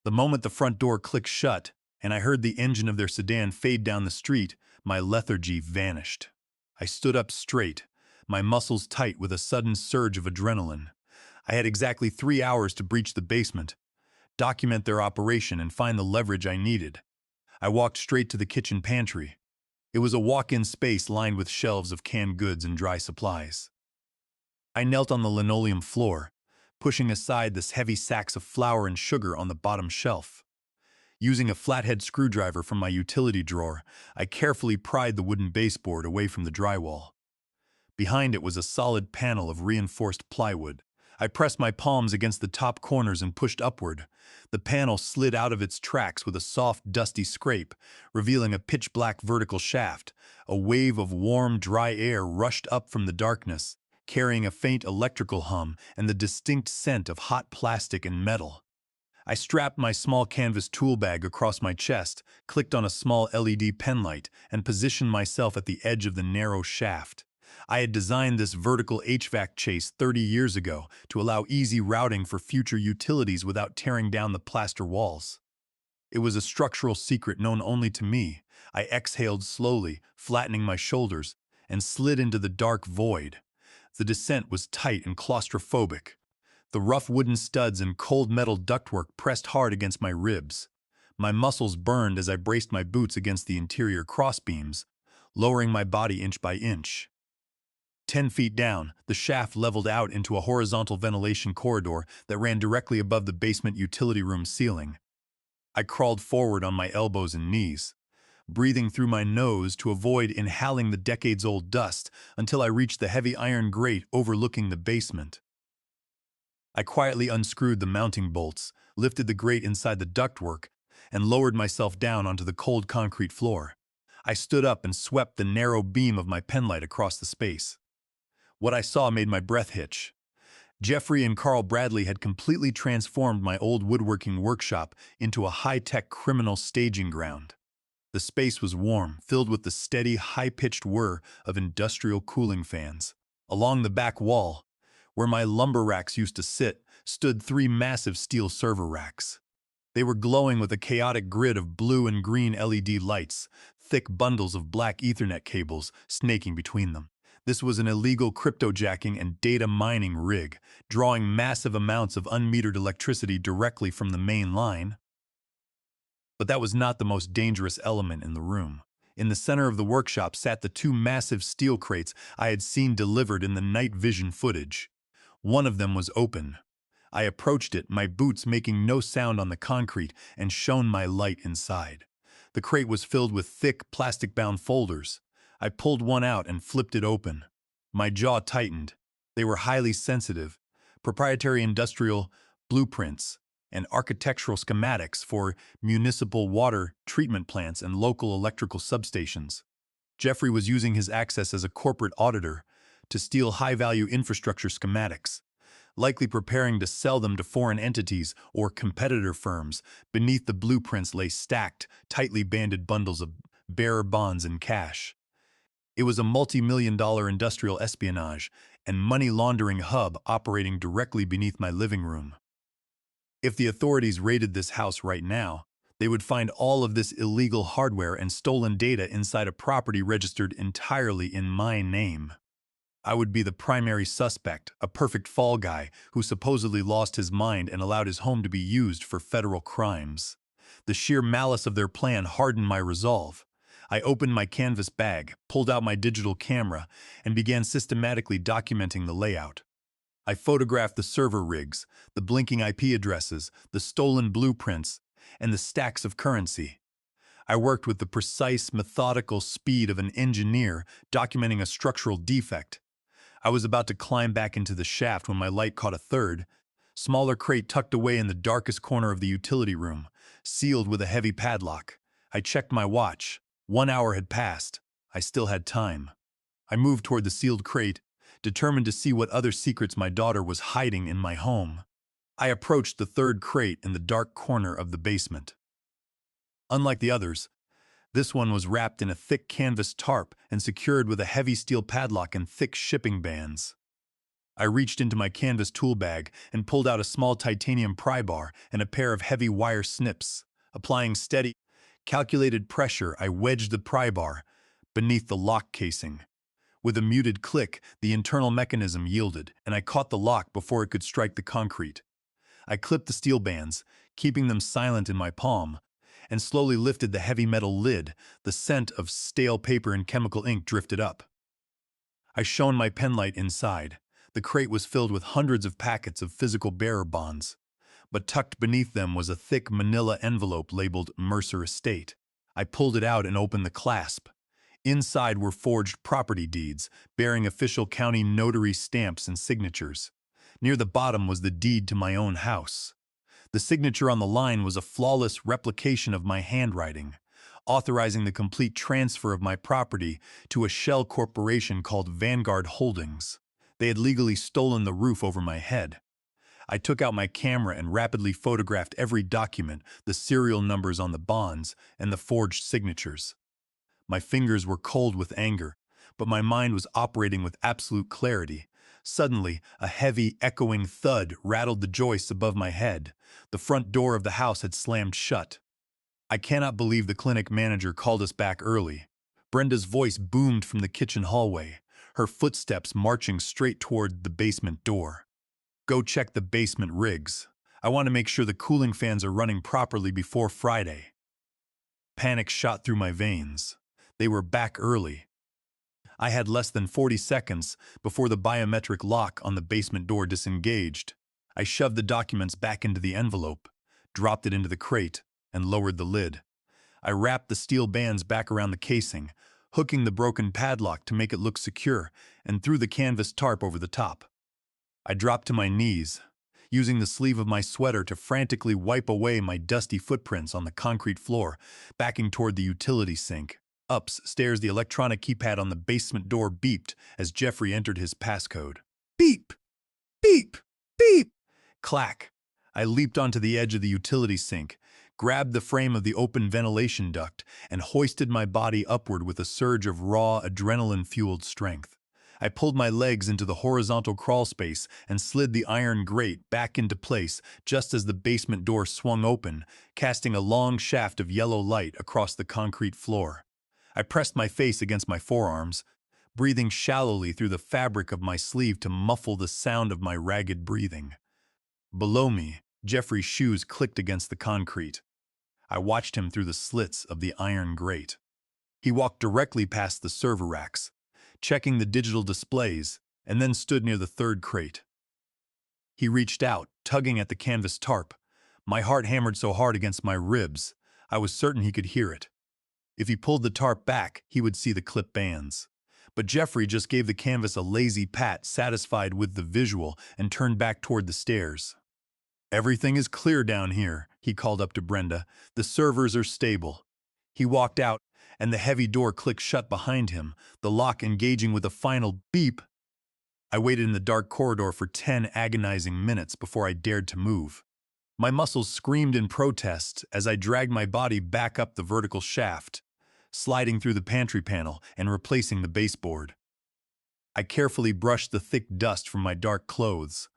The moment the front door clicked shut and I heard the engine of their sedan fade down the street, my lethargy vanished. I stood up straight, my muscles tight with a sudden surge of adrenaline. I had exactly 3 hours to breach the basement, document their operation, and find the leverage I needed. I walked straight to the kitchen pantry. It was a walk-in space lined with shelves of canned goods and dry supplies. I knelt on the linoleum floor, pushing aside the heavy sacks of flour and sugar on the bottom shelf. Using a flathead screwdriver from my utility drawer, I carefully pried the wooden baseboard away from the drywall. Behind it was a solid panel of reinforced plywood. I pressed my palms against the top corners and pushed upward. The panel slid out of its tracks with a soft, dusty scrape, revealing a pitch-black vertical shaft. A wave of warm, dry air rushed up from the darkness, carrying a faint electrical hum and the distinct scent of hot plastic and metal. I strapped my small canvas tool bag across my chest, clicked on a small LED pen light, and positioned myself at the edge of the narrow shaft. I had designed this vertical HVAC chase 30 years ago to allow easy routing for future utilities without tearing down the plaster walls. It was a structural secret known only to me. I exhaled slowly, flattening my shoulders, and slid into the dark void. The descent was tight and claustrophobic. The rough wooden studs and cold metal ductwork pressed hard against my ribs. My muscles burned as I braced my boots against the interior crossbeams, lowering my body inch by inch. 10 feet down, the shaft leveled out into a horizontal ventilation corridor that ran directly above the basement utility room ceiling. I crawled forward on my elbows and knees, breathing through my nose to avoid inhaling the decades-old dust until I reached the heavy iron grate overlooking the basement. I quietly unscrewed the mounting bolts, lifted the grate inside the ductwork, and lowered myself down onto the cold concrete floor. I stood up and swept the narrow beam of my penlight across the space. What I saw made my breath hitch. Jeffrey and Carl Bradley had completely transformed my old woodworking workshop into a high-tech criminal staging ground. The space was warm, filled with the steady, high-pitched whir of industrial cooling fans. Along the back wall, where my lumber racks used to sit, stood 3 massive steel server racks. They were glowing with a chaotic grid of blue and green LED lights, thick bundles of black Ethernet cables snaking between them. This was an illegal cryptojacking and data mining rig, drawing massive amounts of unmetered electricity directly from the main line. But that was not the most dangerous element in the room. In the center of the workshop sat the 2 massive steel crates I had seen delivered in the night vision footage. One of them was open. I approached it, my boots making no sound on the concrete, and shone my light inside. The crate was filled with thick, plastic-bound folders. I pulled one out and flipped it open. My jaw tightened. They were highly sensitive, proprietary industrial blueprints and architectural schematics for municipal water treatment plants and local electrical substations. Jeffrey was using his access as a corporate auditor to steal high-value infrastructure schematics, likely preparing to sell them to foreign entities or competitor firms. Beneath the blueprints lay stacked, tightly banded bundles of bearer bonds and cash. It was a multi-million-dollar industrial espionage and money laundering hub operating directly beneath my living room. If the authorities raided this house right now, they would find all of this illegal hardware and stolen data inside a property registered entirely in my name. I would be the primary suspect, a perfect fall guy who supposedly lost his mind and allowed his home to be used for federal crimes. The sheer malice of their plan hardened my resolve. I opened my canvas bag, pulled out my digital camera, and began systematically documenting the layout. I photographed the server rigs, the blinking IP addresses, the stolen blueprints, and the stacks of currency. I worked with the precise, methodical speed of an engineer documenting a structural defect. I was about to climb back into the shaft when my light caught a third, smaller crate tucked away in the darkest corner of the utility room, sealed with a heavy padlock. I checked my watch. 1 hour had passed. I still had time. I moved toward the sealed crate, determined to see what other secrets my daughter was hiding in my home. I approached the third crate in the dark corner of the basement. Unlike the others, This one was wrapped in a thick canvas tarp and secured with a heavy steel padlock and thick shipping bands. I reached into my canvas tool bag and pulled out a small titanium pry bar and a pair of heavy wire snips. Applying steady, calculated pressure, I wedged the pry bar beneath the lock casing. With a muted click, the internal mechanism yielded, and I caught the lock before it could strike the concrete. I clipped the steel bands, keeping them silent in my palm, and slowly lifted the heavy metal lid. The scent of stale paper and chemical ink drifted up. I shone my penlight inside. The crate was filled with hundreds of packets of physical bearer bonds, but tucked beneath them was a thick manila envelope labeled Mercer Estate. I pulled it out and opened the clasp. Inside were forged property deeds, bearing official county notary stamps and signatures. Near the bottom was the deed to my own house. The signature on the line was a flawless replication of my handwriting, authorizing the complete transfer of my property to a shell corporation called Vanguard Holdings. They had legally stolen the roof over my head. I took out my camera and rapidly photographed every document, the serial numbers on the bonds, and the forged signatures. My fingers were cold with anger, but my mind was operating with absolute clarity. Suddenly, a heavy, echoing thud rattled the joists above my head. The front door of the house had slammed shut. I cannot believe the clinic manager called us back early. Brenda's voice boomed from the kitchen hallway, her footsteps marching straight toward the basement door. Go check the basement rigs. I want to make sure the cooling fans are running properly before Friday. Panic shot through my veins. They were back early. I had less than 40 seconds before the biometric lock on the basement door disengaged. I shoved the documents back into the envelope, dropped it into the crate, and lowered the lid. I wrapped the steel bands back around the casing, hooking the broken padlock to make it look secure, and threw the canvas tarp over the top. I dropped to my knees, using the sleeve of my sweater to frantically wipe away my dusty footprints on the concrete floor, backing toward the utility sink. Upstairs, the electronic keypad on the basement door beeped as Jeffrey entered his passcode. Beep! Beep! Beep! Clack! I leaped onto the edge of the utility sink, grabbed the frame of the open ventilation duct, and hoisted my body upward with a surge of raw, adrenaline-fueled strength. I pulled my legs into the horizontal crawl space and slid the iron grate back into place just as the basement door swung open, casting a long shaft of yellow light across the concrete floor. I pressed my face against my forearms, breathing shallowly through the fabric of my sleeve to muffle the sound of my ragged breathing. Below me, Jeffrey's shoes clicked against the concrete. I watched him through the slits of the iron grate. He walked directly past the server racks, checking the digital displays, and then stood near the third crate. He reached out, tugging at the canvas tarp. My heart hammered so hard against my ribs, I was certain he could hear it. If he pulled the tarp back, he would see the clip bands. But Jeffrey just gave the canvas a lazy pat, satisfied with the visual, and turned back toward the stairs. "Everything is clear down here," he called up to Brenda. "The servers are stable." He walked out, and the heavy door clicked shut behind him, the lock engaging with a final beep. I waited in the dark corridor for 10 agonizing minutes before I dared to move. My muscles screamed in protest as I dragged my body back up the vertical shaft, sliding through the pantry panel and replacing the baseboard. I carefully brushed the thick dust from my dark clothes,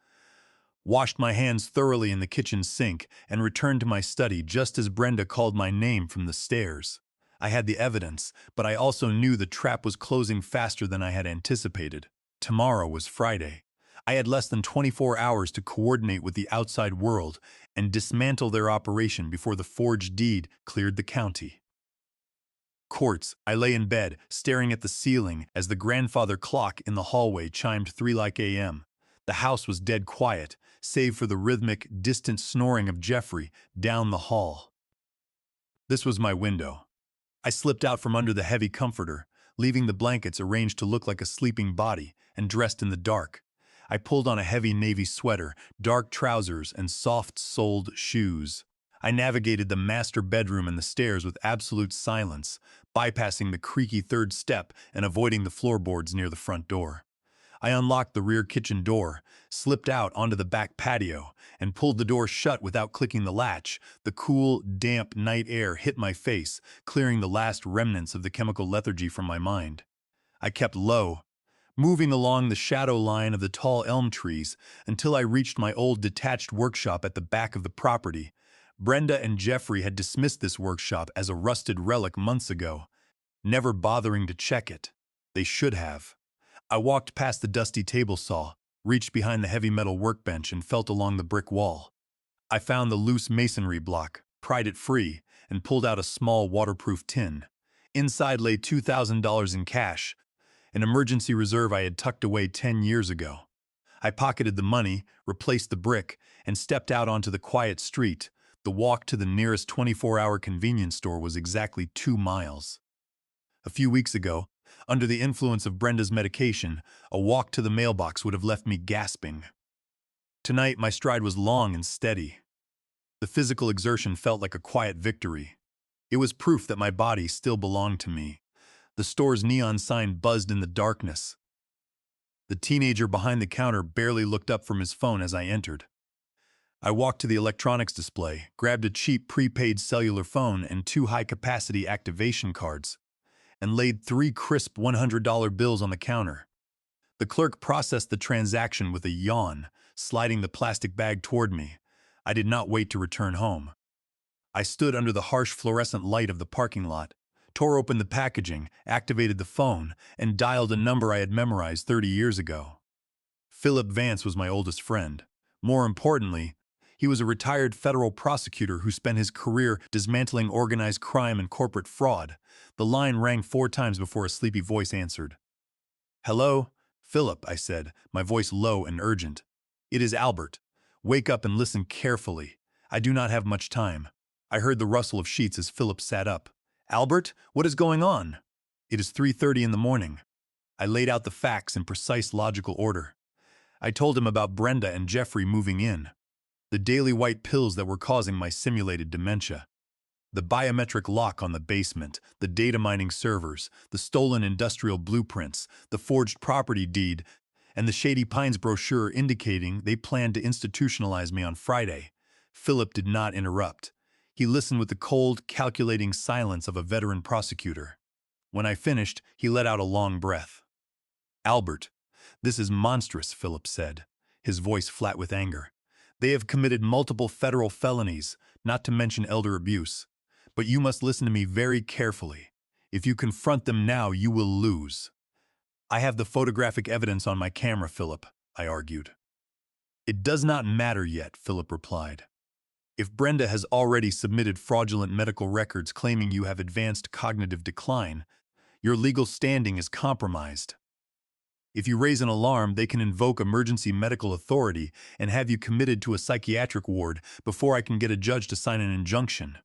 washed my hands thoroughly in the kitchen sink, and returned to my study just as Brenda called my name from the stairs. I had the evidence, but I also knew the trap was closing faster than I had anticipated. Tomorrow was Friday. I had less than 24 hours to coordinate with the outside world and dismantle their operation before the forged deed cleared the county. Quartz, I lay in bed, staring at the ceiling as the grandfather clock in the hallway chimed 3 a.m. The house was dead quiet, save for the rhythmic, distant snoring of Jeffrey down the hall. This was my window. I slipped out from under the heavy comforter, leaving the blankets arranged to look like a sleeping body, and dressed in the dark. I pulled on a heavy navy sweater, dark trousers, and soft-soled shoes. I navigated the master bedroom and the stairs with absolute silence, bypassing the creaky third step and avoiding the floorboards near the front door. I unlocked the rear kitchen door, slipped out onto the back patio, and pulled the door shut without clicking the latch. The cool, damp night air hit my face, clearing the last remnants of the chemical lethargy from my mind. I kept low, moving along the shadow line of the tall elm trees until I reached my old detached workshop at the back of the property. Brenda and Jeffrey had dismissed this workshop as a rusted relic months ago, never bothering to check it. They should have. I walked past the dusty table saw, reached behind the heavy metal workbench and felt along the brick wall. I found the loose masonry block, pried it free, and pulled out a small waterproof tin. Inside lay $2,000 in cash, an emergency reserve I had tucked away 10 years ago. I pocketed the money, replaced the brick, and stepped out onto the quiet street. The walk to the nearest 24-hour convenience store was exactly 2 miles. A few weeks ago, under the influence of Brenda's medication, a walk to the mailbox would have left me gasping. Tonight, my stride was long and steady. The physical exertion felt like a quiet victory. It was proof that my body still belonged to me. The store's neon sign buzzed in the darkness. The teenager behind the counter barely looked up from his phone as I entered. I walked to the electronics display, grabbed a cheap prepaid cellular phone and 2 high-capacity activation cards, and laid 3 crisp $100 bills on the counter. The clerk processed the transaction with a yawn, sliding the plastic bag toward me. I did not wait to return home. I stood under the harsh fluorescent light of the parking lot, tore open the packaging, activated the phone, and dialed a number I had memorized 30 years ago. Philip Vance was my oldest friend. More importantly, he was a retired federal prosecutor who spent his career dismantling organized crime and corporate fraud. The line rang 4 times before a sleepy voice answered. "Hello, Philip," I said, my voice low and urgent. "It is Albert. Wake up and listen carefully. I do not have much time." I heard the rustle of sheets as Philip sat up. "Albert, what is going on?" "It is 3:30 in the morning." I laid out the facts in precise logical order. I told him about Brenda and Jeffrey moving in, the daily white pills that were causing my simulated dementia, the biometric lock on the basement, the data mining servers, the stolen industrial blueprints, the forged property deed, and the Shady Pines brochure indicating they planned to institutionalize me on Friday. Philip did not interrupt. He listened with the cold, calculating silence of a veteran prosecutor. When I finished, he let out a long breath. "Albert, this is monstrous," Philip said, his voice flat with anger. "They have committed multiple federal felonies, not to mention elder abuse. But you must listen to me very carefully. If you confront them now, you will lose." "I have the photographic evidence on my camera, Philip," I argued. "It does not matter yet," Philip replied. "If Brenda has already submitted fraudulent medical records claiming you have advanced cognitive decline, your legal standing is compromised. If you raise an alarm, they can invoke emergency medical authority and have you committed to a psychiatric ward before I can get a judge to sign an injunction.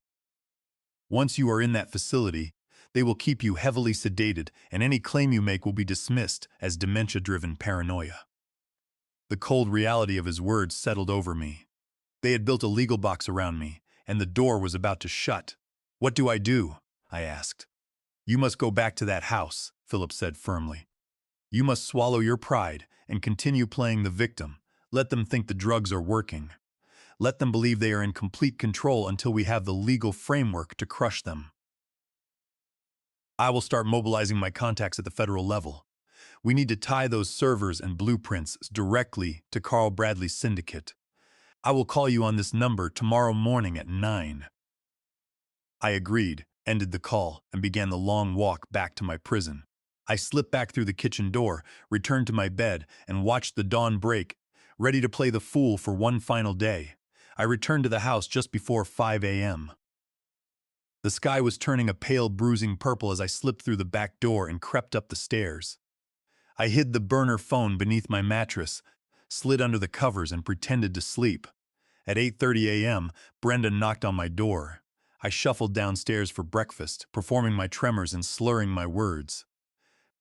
Once you are in that facility, they will keep you heavily sedated and any claim you make will be dismissed as dementia-driven paranoia." The cold reality of his words settled over me. They had built a legal box around me, and the door was about to shut. "What do I do?" I asked. "You must go back to that house," Philip said firmly. "You must swallow your pride and continue playing the victim. Let them think the drugs are working. Let them believe they are in complete control until we have the legal framework to crush them. I will start mobilizing my contacts at the federal level. We need to tie those servers and blueprints directly to Carl Bradley's syndicate. I will call you on this number tomorrow morning at 9. I agreed, ended the call, and began the long walk back to my prison. I slipped back through the kitchen door, returned to my bed, and watched the dawn break, ready to play the fool for one final day. I returned to the house just before 5 a.m. The sky was turning a pale, bruising purple as I slipped through the back door and crept up the stairs. I hid the burner phone beneath my mattress, slid under the covers, and pretended to sleep. At 8:30 a.m., Brenda knocked on my door. I shuffled downstairs for breakfast, performing my tremors and slurring my words.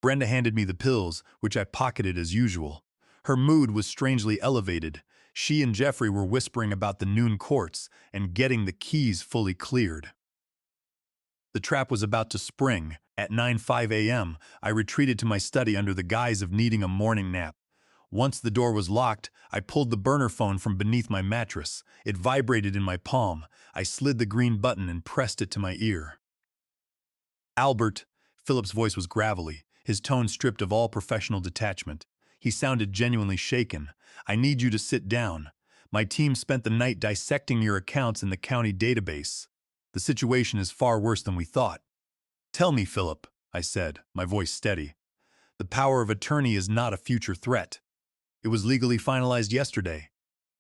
Brenda handed me the pills, which I pocketed as usual. Her mood was strangely elevated. She and Jeffrey were whispering about the noon courts and getting the keys fully cleared. The trap was about to spring. At 9:05 a.m., I retreated to my study under the guise of needing a morning nap. Once the door was locked, I pulled the burner phone from beneath my mattress. It vibrated in my palm. I slid the green button and pressed it to my ear. Albert, Philip's voice was gravelly, his tone stripped of all professional detachment. He sounded genuinely shaken. I need you to sit down. My team spent the night dissecting your accounts in the county database. The situation is far worse than we thought. Tell me, Philip, I said, my voice steady. The power of attorney is not a future threat. It was legally finalized yesterday,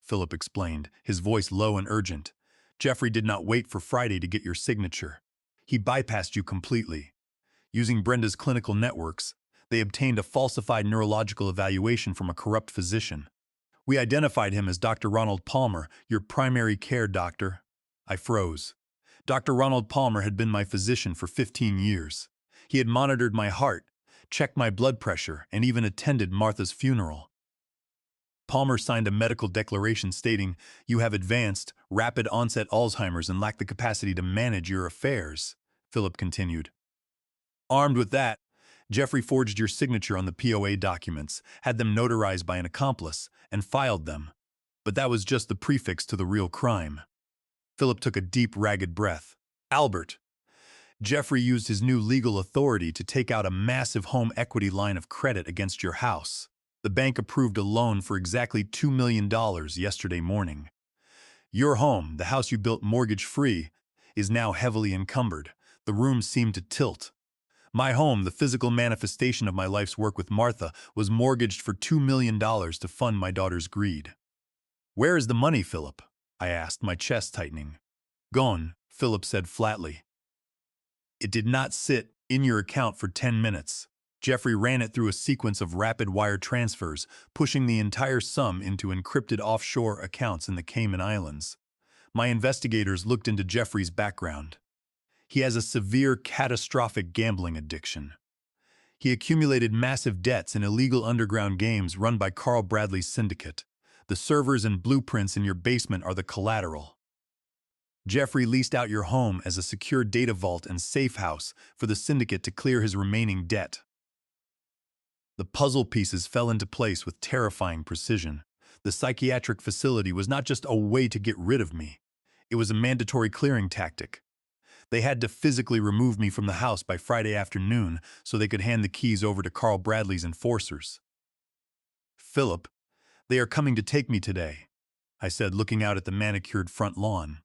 Philip explained, his voice low and urgent. Jeffrey did not wait for Friday to get your signature. He bypassed you completely. Using Brenda's clinical networks, they obtained a falsified neurological evaluation from a corrupt physician. We identified him as Dr. Ronald Palmer, your primary care doctor. I froze. Dr. Ronald Palmer had been my physician for 15 years. He had monitored my heart, checked my blood pressure, and even attended Martha's funeral. Palmer signed a medical declaration stating, "You have advanced, rapid-onset Alzheimer's and lack the capacity to manage your affairs," Philip continued. Armed with that, Jeffrey forged your signature on the POA documents, had them notarized by an accomplice, and filed them. But that was just the prefix to the real crime. Philip took a deep, ragged breath. Albert, Jeffrey used his new legal authority to take out a massive home equity line of credit against your house. The bank approved a loan for exactly $2 million yesterday morning. Your home, the house you built mortgage-free, is now heavily encumbered. The rooms seem to tilt. My home, the physical manifestation of my life's work with Martha, was mortgaged for $2 million to fund my daughter's greed. Where is the money, Philip? I asked, my chest tightening. Gone, Philip said flatly. It did not sit in your account for 10 minutes. Jeffrey ran it through a sequence of rapid wire transfers, pushing the entire sum into encrypted offshore accounts in the Cayman Islands. My investigators looked into Jeffrey's background. He has a severe, catastrophic gambling addiction. He accumulated massive debts in illegal underground games run by Carl Bradley's syndicate. The servers and blueprints in your basement are the collateral. Jeffrey leased out your home as a secure data vault and safe house for the syndicate to clear his remaining debt. The puzzle pieces fell into place with terrifying precision. The psychiatric facility was not just a way to get rid of me. It was a mandatory clearing tactic. They had to physically remove me from the house by Friday afternoon so they could hand the keys over to Carl Bradley's enforcers. Philip, they are coming to take me today, I said, looking out at the manicured front lawn.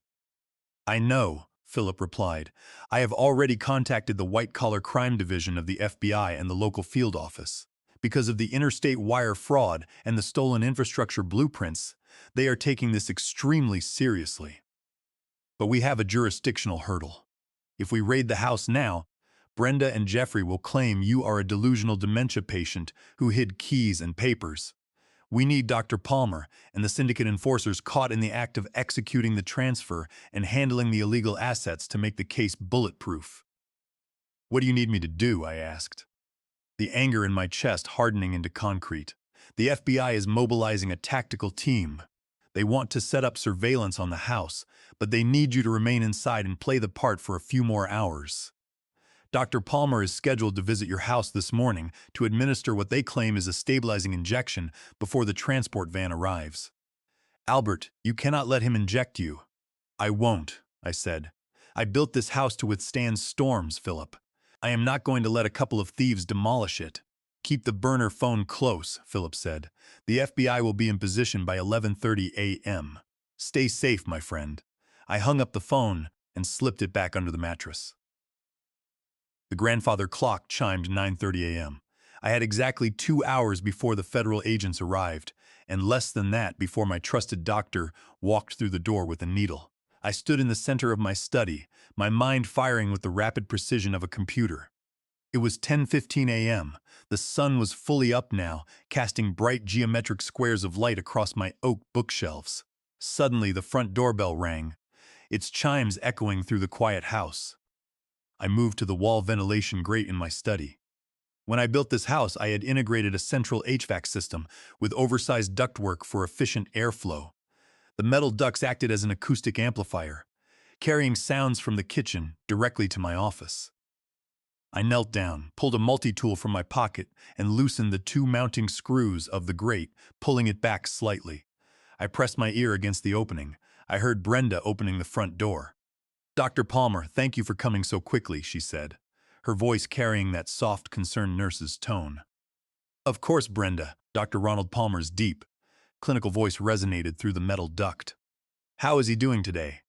I know, Philip replied. I have already contacted the white-collar crime division of the FBI and the local field office. Because of the interstate wire fraud and the stolen infrastructure blueprints, they are taking this extremely seriously. But we have a jurisdictional hurdle. If we raid the house now, Brenda and Jeffrey will claim you are a delusional dementia patient who hid keys and papers. We need Dr. Palmer and the syndicate enforcers caught in the act of executing the transfer and handling the illegal assets to make the case bulletproof. What do you need me to do? I asked, the anger in my chest hardening into concrete. The FBI is mobilizing a tactical team. They want to set up surveillance on the house, but they need you to remain inside and play the part for a few more hours. Dr. Palmer is scheduled to visit your house this morning to administer what they claim is a stabilizing injection before the transport van arrives. Albert, you cannot let him inject you. I won't, I said. I built this house to withstand storms, Philip. I am not going to let a couple of thieves demolish it. Keep the burner phone close, Philip said. The FBI will be in position by 11:30 a.m. Stay safe, my friend. I hung up the phone and slipped it back under the mattress. The grandfather clock chimed 9:30 a.m. I had exactly 2 hours before the federal agents arrived, and less than that before my trusted doctor walked through the door with a needle. I stood in the center of my study, my mind firing with the rapid precision of a computer. It was 10:15 a.m. The sun was fully up now, casting bright geometric squares of light across my oak bookshelves. Suddenly, the front doorbell rang, its chimes echoing through the quiet house. I moved to the wall ventilation grate in my study. When I built this house, I had integrated a central HVAC system with oversized ductwork for efficient airflow. The metal ducts acted as an acoustic amplifier, carrying sounds from the kitchen directly to my office. I knelt down, pulled a multi-tool from my pocket, and loosened the two mounting screws of the grate, pulling it back slightly. I pressed my ear against the opening. I heard Brenda opening the front door. "Dr. Palmer, thank you for coming so quickly," she said, her voice carrying that soft, concerned nurse's tone. "Of course, Brenda." Dr. Ronald Palmer's deep, clinical voice resonated through the metal duct. "How is he doing today?"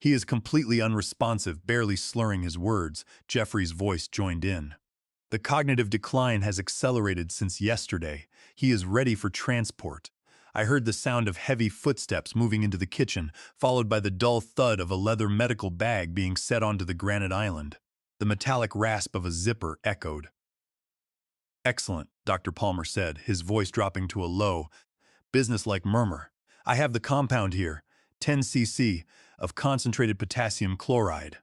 "He is completely unresponsive, barely slurring his words." Jeffrey's voice joined in. "The cognitive decline has accelerated since yesterday. He is ready for transport." I heard the sound of heavy footsteps moving into the kitchen, followed by the dull thud of a leather medical bag being set onto the granite island. The metallic rasp of a zipper echoed. "Excellent," Dr. Palmer said, his voice dropping to a low, businesslike murmur. "I have the compound here, 10 cc of concentrated potassium chloride."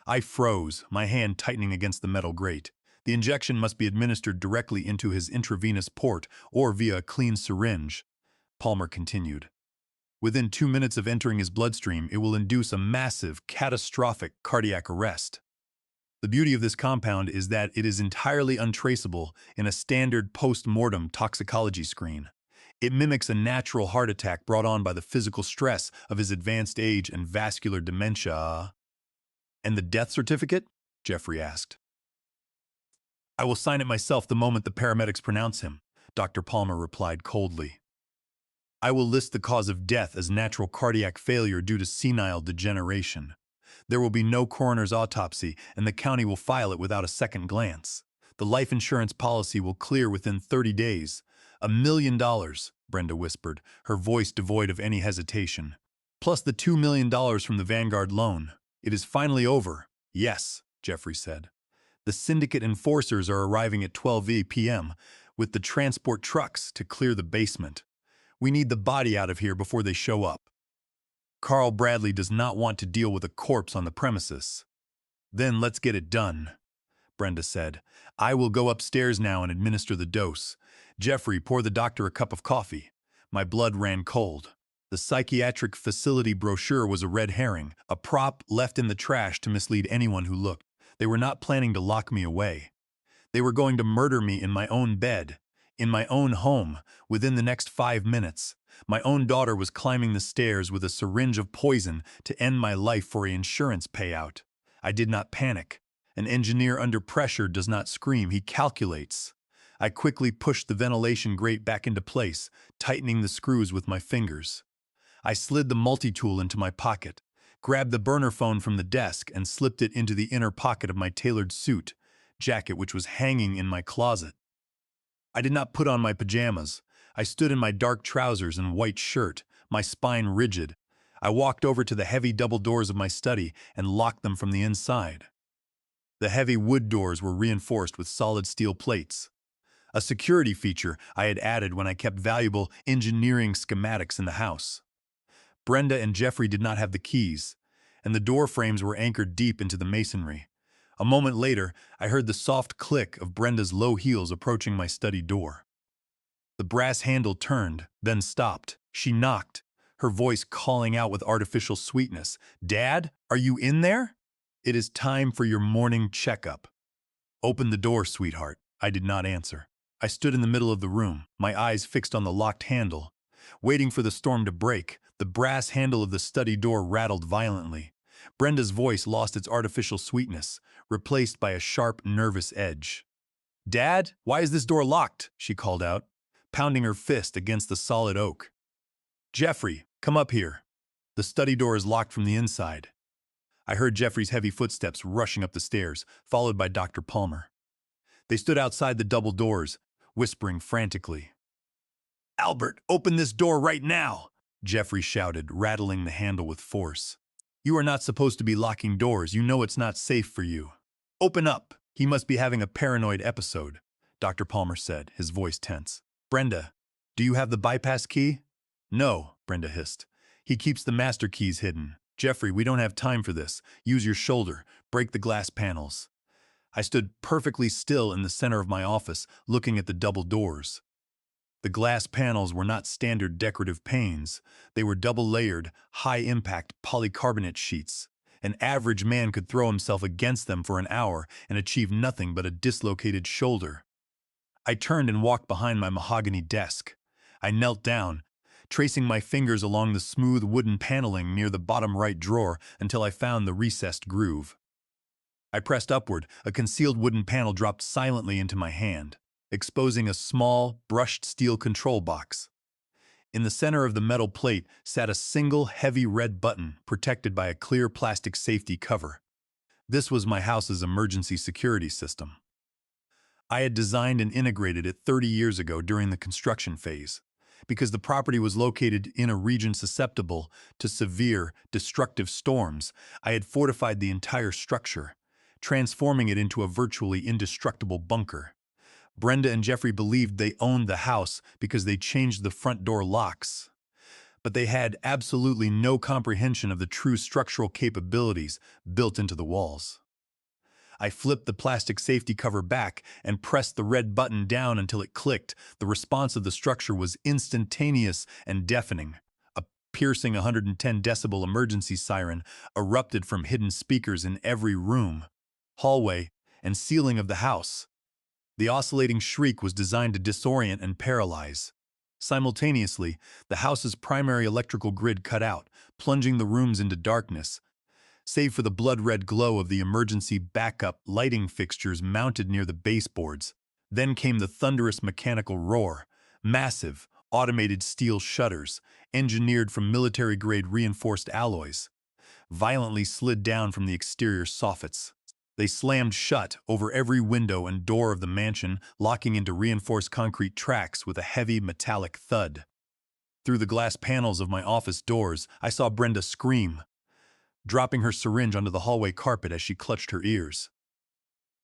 I froze, my hand tightening against the metal grate. The injection must be administered directly into his intravenous port or via a clean syringe. Palmer continued. "Within 2 minutes of entering his bloodstream, it will induce a massive, catastrophic cardiac arrest. The beauty of this compound is that it is entirely untraceable in a standard post-mortem toxicology screen. It mimics a natural heart attack brought on by the physical stress of his advanced age and vascular dementia." "And the death certificate?" Jeffrey asked. "I will sign it myself the moment the paramedics pronounce him," Dr. Palmer replied coldly. "I will list the cause of death as natural cardiac failure due to senile degeneration. There will be no coroner's autopsy, and the county will file it without a second glance. The life insurance policy will clear within 30 days. $1 million, Brenda whispered, her voice devoid of any hesitation. "Plus the $2 million from the Vanguard loan. It is finally over." "Yes," Jeffrey said. "The syndicate enforcers are arriving at 12 p.m. with the transport trucks to clear the basement. We need the body out of here before they show up. Carl Bradley does not want to deal with a corpse on the premises." "Then let's get it done," Brenda said. "I will go upstairs now and administer the dose. Jeffrey, pour the doctor a cup of coffee." My blood ran cold. The psychiatric facility brochure was a red herring, a prop left in the trash to mislead anyone who looked. They were not planning to lock me away. They were going to murder me in my own bed, in my own home, within the next 5 minutes. My own daughter was climbing the stairs with a syringe of poison to end my life for an insurance payout. I did not panic. An engineer under pressure does not scream, he calculates. I quickly pushed the ventilation grate back into place, tightening the screws with my fingers. I slid the multi-tool into my pocket, grabbed the burner phone from the desk, and slipped it into the inner pocket of my tailored suit jacket, which was hanging in my closet. I did not put on my pajamas. I stood in my dark trousers and white shirt, my spine rigid. I walked over to the heavy double doors of my study and locked them from the inside. The heavy wood doors were reinforced with solid steel plates, a security feature I had added when I kept valuable engineering schematics in the house. Brenda and Jeffrey did not have the keys, and the door frames were anchored deep into the masonry. A moment later, I heard the soft click of Brenda's low heels approaching my study door. The brass handle turned, then stopped. She knocked, her voice calling out with artificial sweetness. "Dad, are you in there? It is time for your morning checkup." "Open the door, sweetheart." I did not answer. I stood in the middle of the room, my eyes fixed on the locked handle, waiting for the storm to break. The brass handle of the study door rattled violently. Brenda's voice lost its artificial sweetness, replaced by a sharp, nervous edge. "Dad, why is this door locked?" she called out, pounding her fist against the solid oak. "Jeffrey, come up here. The study door is locked from the inside." I heard Jeffrey's heavy footsteps rushing up the stairs, followed by Dr. Palmer. They stood outside the double doors, whispering frantically. "Albert, open this door right now!" Jeffrey shouted, rattling the handle with force. "You are not supposed to be locking doors. You know it's not safe for you. Open up!" "He must be having a paranoid episode," Dr. Palmer said, his voice tense. "Brenda, do you have the bypass key?" "No," Brenda hissed. "He keeps the master keys hidden." "Jeffrey, we don't have time for this. Use your shoulder. Break the glass panels." I stood perfectly still in the center of my office, looking at the double doors. The glass panels were not standard decorative panes. They were double-layered, high-impact polycarbonate sheets. An average man could throw himself against them for an hour and achieve nothing but a dislocated shoulder. I turned and walked behind my mahogany desk. I knelt down, tracing my fingers along the smooth wooden paneling near the bottom right drawer until I found the recessed groove. I pressed upward. A concealed wooden panel dropped silently into my hand, exposing a small, brushed steel control box. In the center of the metal plate sat a single, heavy red button protected by a clear plastic safety cover. This was my house's emergency security system. I had designed and integrated it 30 years ago during the construction phase. Because the property was located in a region susceptible to severe, destructive storms, I had fortified the entire structure, transforming it into a virtually indestructible bunker. Brenda and Jeffrey believed they owned the house because they changed the front door locks, but they had absolutely no comprehension of the true structural capabilities built into the walls. I flipped the plastic safety cover back and pressed the red button down until it clicked. The response of the structure was instantaneous and deafening. A piercing 110 decibel emergency siren erupted from hidden speakers in every room, hallway, and ceiling of the house. The oscillating shriek was designed to disorient and paralyze. Simultaneously, the house's primary electrical grid cut out, plunging the rooms into darkness, save for the blood-red glow of the emergency backup lighting fixtures mounted near the baseboards. Then came the thunderous mechanical roar. Massive, automated steel shutters, engineered from military-grade reinforced alloys, violently slid down from the exterior soffits. They slammed shut over every window and door of the mansion, locking into reinforced concrete tracks with a heavy metallic thud. Through the glass panels of my office doors, I saw Brenda scream, dropping her syringe onto the hallway carpet as she clutched her ears.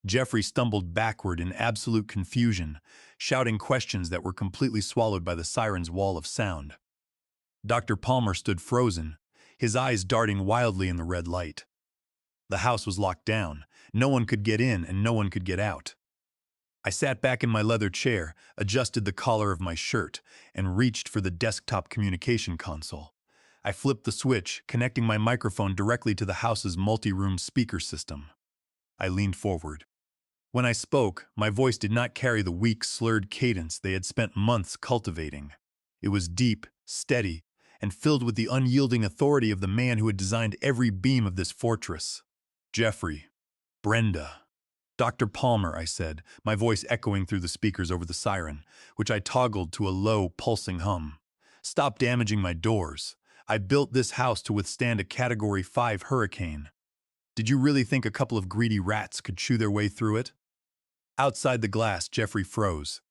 Jeffrey stumbled backward in absolute confusion, shouting questions that were completely swallowed by the siren's wall of sound. Dr. Palmer stood frozen, his eyes darting wildly in the red light. The house was locked down. No one could get in and no one could get out. I sat back in my leather chair, adjusted the collar of my shirt, and reached for the desktop communication console. I flipped the switch, connecting my microphone directly to the house's multi-room speaker system. I leaned forward. When I spoke, my voice did not carry the weak, slurred cadence they had spent months cultivating. It was deep, steady, and filled with the unyielding authority of the man who had designed every beam of this fortress. Jeffrey. Brenda. Dr. Palmer, I said, my voice echoing through the speakers over the siren, which I toggled to a low, pulsing hum. Stop damaging my doors. I built this house to withstand a Category 5 hurricane. Did you really think a couple of greedy rats could chew their way through it? Outside the glass, Jeffrey froze.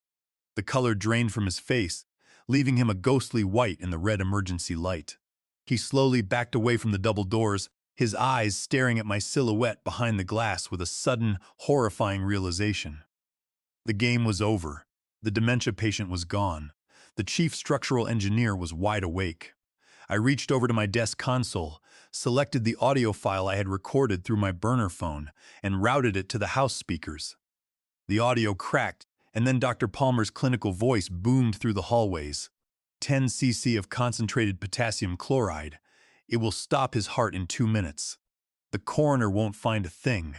The color drained from his face, leaving him a ghostly white in the red emergency light. He slowly backed away from the double doors, his eyes staring at my silhouette behind the glass with a sudden, horrifying realization. The game was over. The dementia patient was gone. The chief structural engineer was wide awake. I reached over to my desk console, selected the audio file I had recorded through my burner phone, and routed it to the house speakers. The audio cracked, and then Dr. Palmer's clinical voice boomed through the hallways. 10 cc of concentrated potassium chloride. It will stop his heart in 2 minutes. The coroner won't find a thing.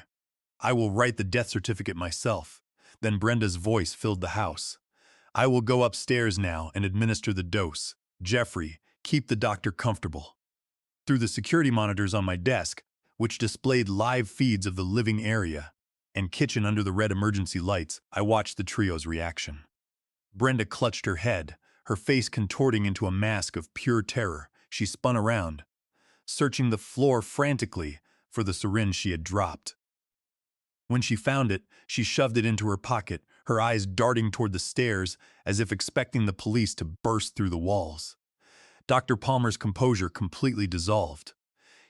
I will write the death certificate myself. Then Brenda's voice filled the house. I will go upstairs now and administer the dose. Jeffrey, keep the doctor comfortable. Through the security monitors on my desk, which displayed live feeds of the living area and kitchen under the red emergency lights, I watched the trio's reaction. Brenda clutched her head, her face contorting into a mask of pure terror. She spun around, searching the floor frantically for the syringe she had dropped. When she found it, she shoved it into her pocket, her eyes darting toward the stairs as if expecting the police to burst through the walls. Dr. Palmer's composure completely dissolved.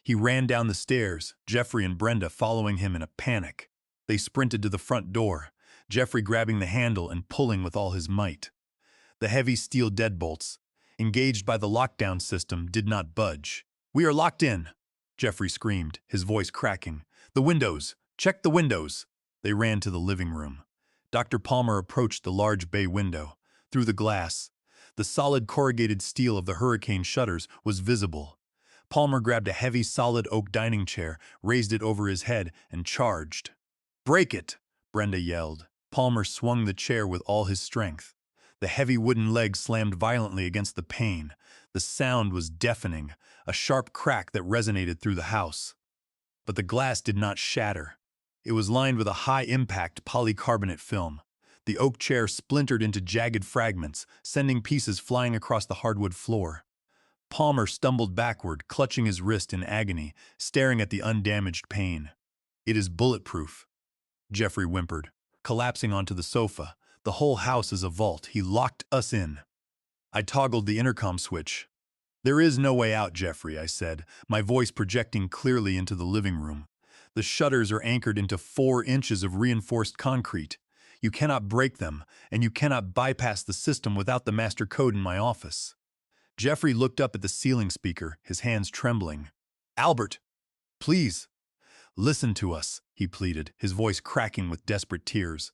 He ran down the stairs, Jeffrey and Brenda following him in a panic. They sprinted to the front door, Jeffrey grabbing the handle and pulling with all his might. The heavy steel deadbolts, engaged by the lockdown system, did not budge. "We are locked in," Jeffrey screamed, his voice cracking. "The windows! Check the windows!" They ran to the living room. Dr. Palmer approached the large bay window. Through the glass, the solid corrugated steel of the hurricane shutters was visible, Palmer grabbed a heavy, solid oak dining chair, raised it over his head, and charged. "Break it!" Brenda yelled. Palmer swung the chair with all his strength. The heavy wooden leg slammed violently against the pane. The sound was deafening, a sharp crack that resonated through the house. But the glass did not shatter. It was lined with a high-impact polycarbonate film. The oak chair splintered into jagged fragments, sending pieces flying across the hardwood floor. Palmer stumbled backward, clutching his wrist in agony, staring at the undamaged pane. "It is bulletproof," Jeffrey whimpered, collapsing onto the sofa. "The whole house is a vault. He locked us in." I toggled the intercom switch. "There is no way out, Jeffrey," I said, my voice projecting clearly into the living room. "The shutters are anchored into 4 inches of reinforced concrete. You cannot break them, and you cannot bypass the system without the master code in my office." Jeffrey looked up at the ceiling speaker, his hands trembling. "Albert, please, listen to us," he pleaded, his voice cracking with desperate tears.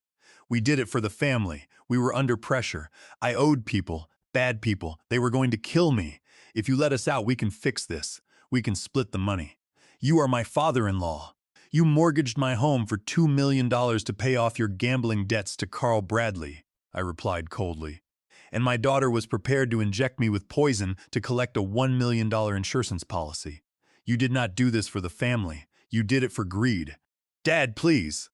"We did it for the family. We were under pressure. I owed people, bad people. They were going to kill me. If you let us out, we can fix this. We can split the money. You are my father-in-law. You mortgaged my home for $2 million to pay off your gambling debts to Carl Bradley," I replied coldly. "And my daughter was prepared to inject me with poison to collect a $1 million insurance policy. You did not do this for the family. You did it for greed. Dad, please."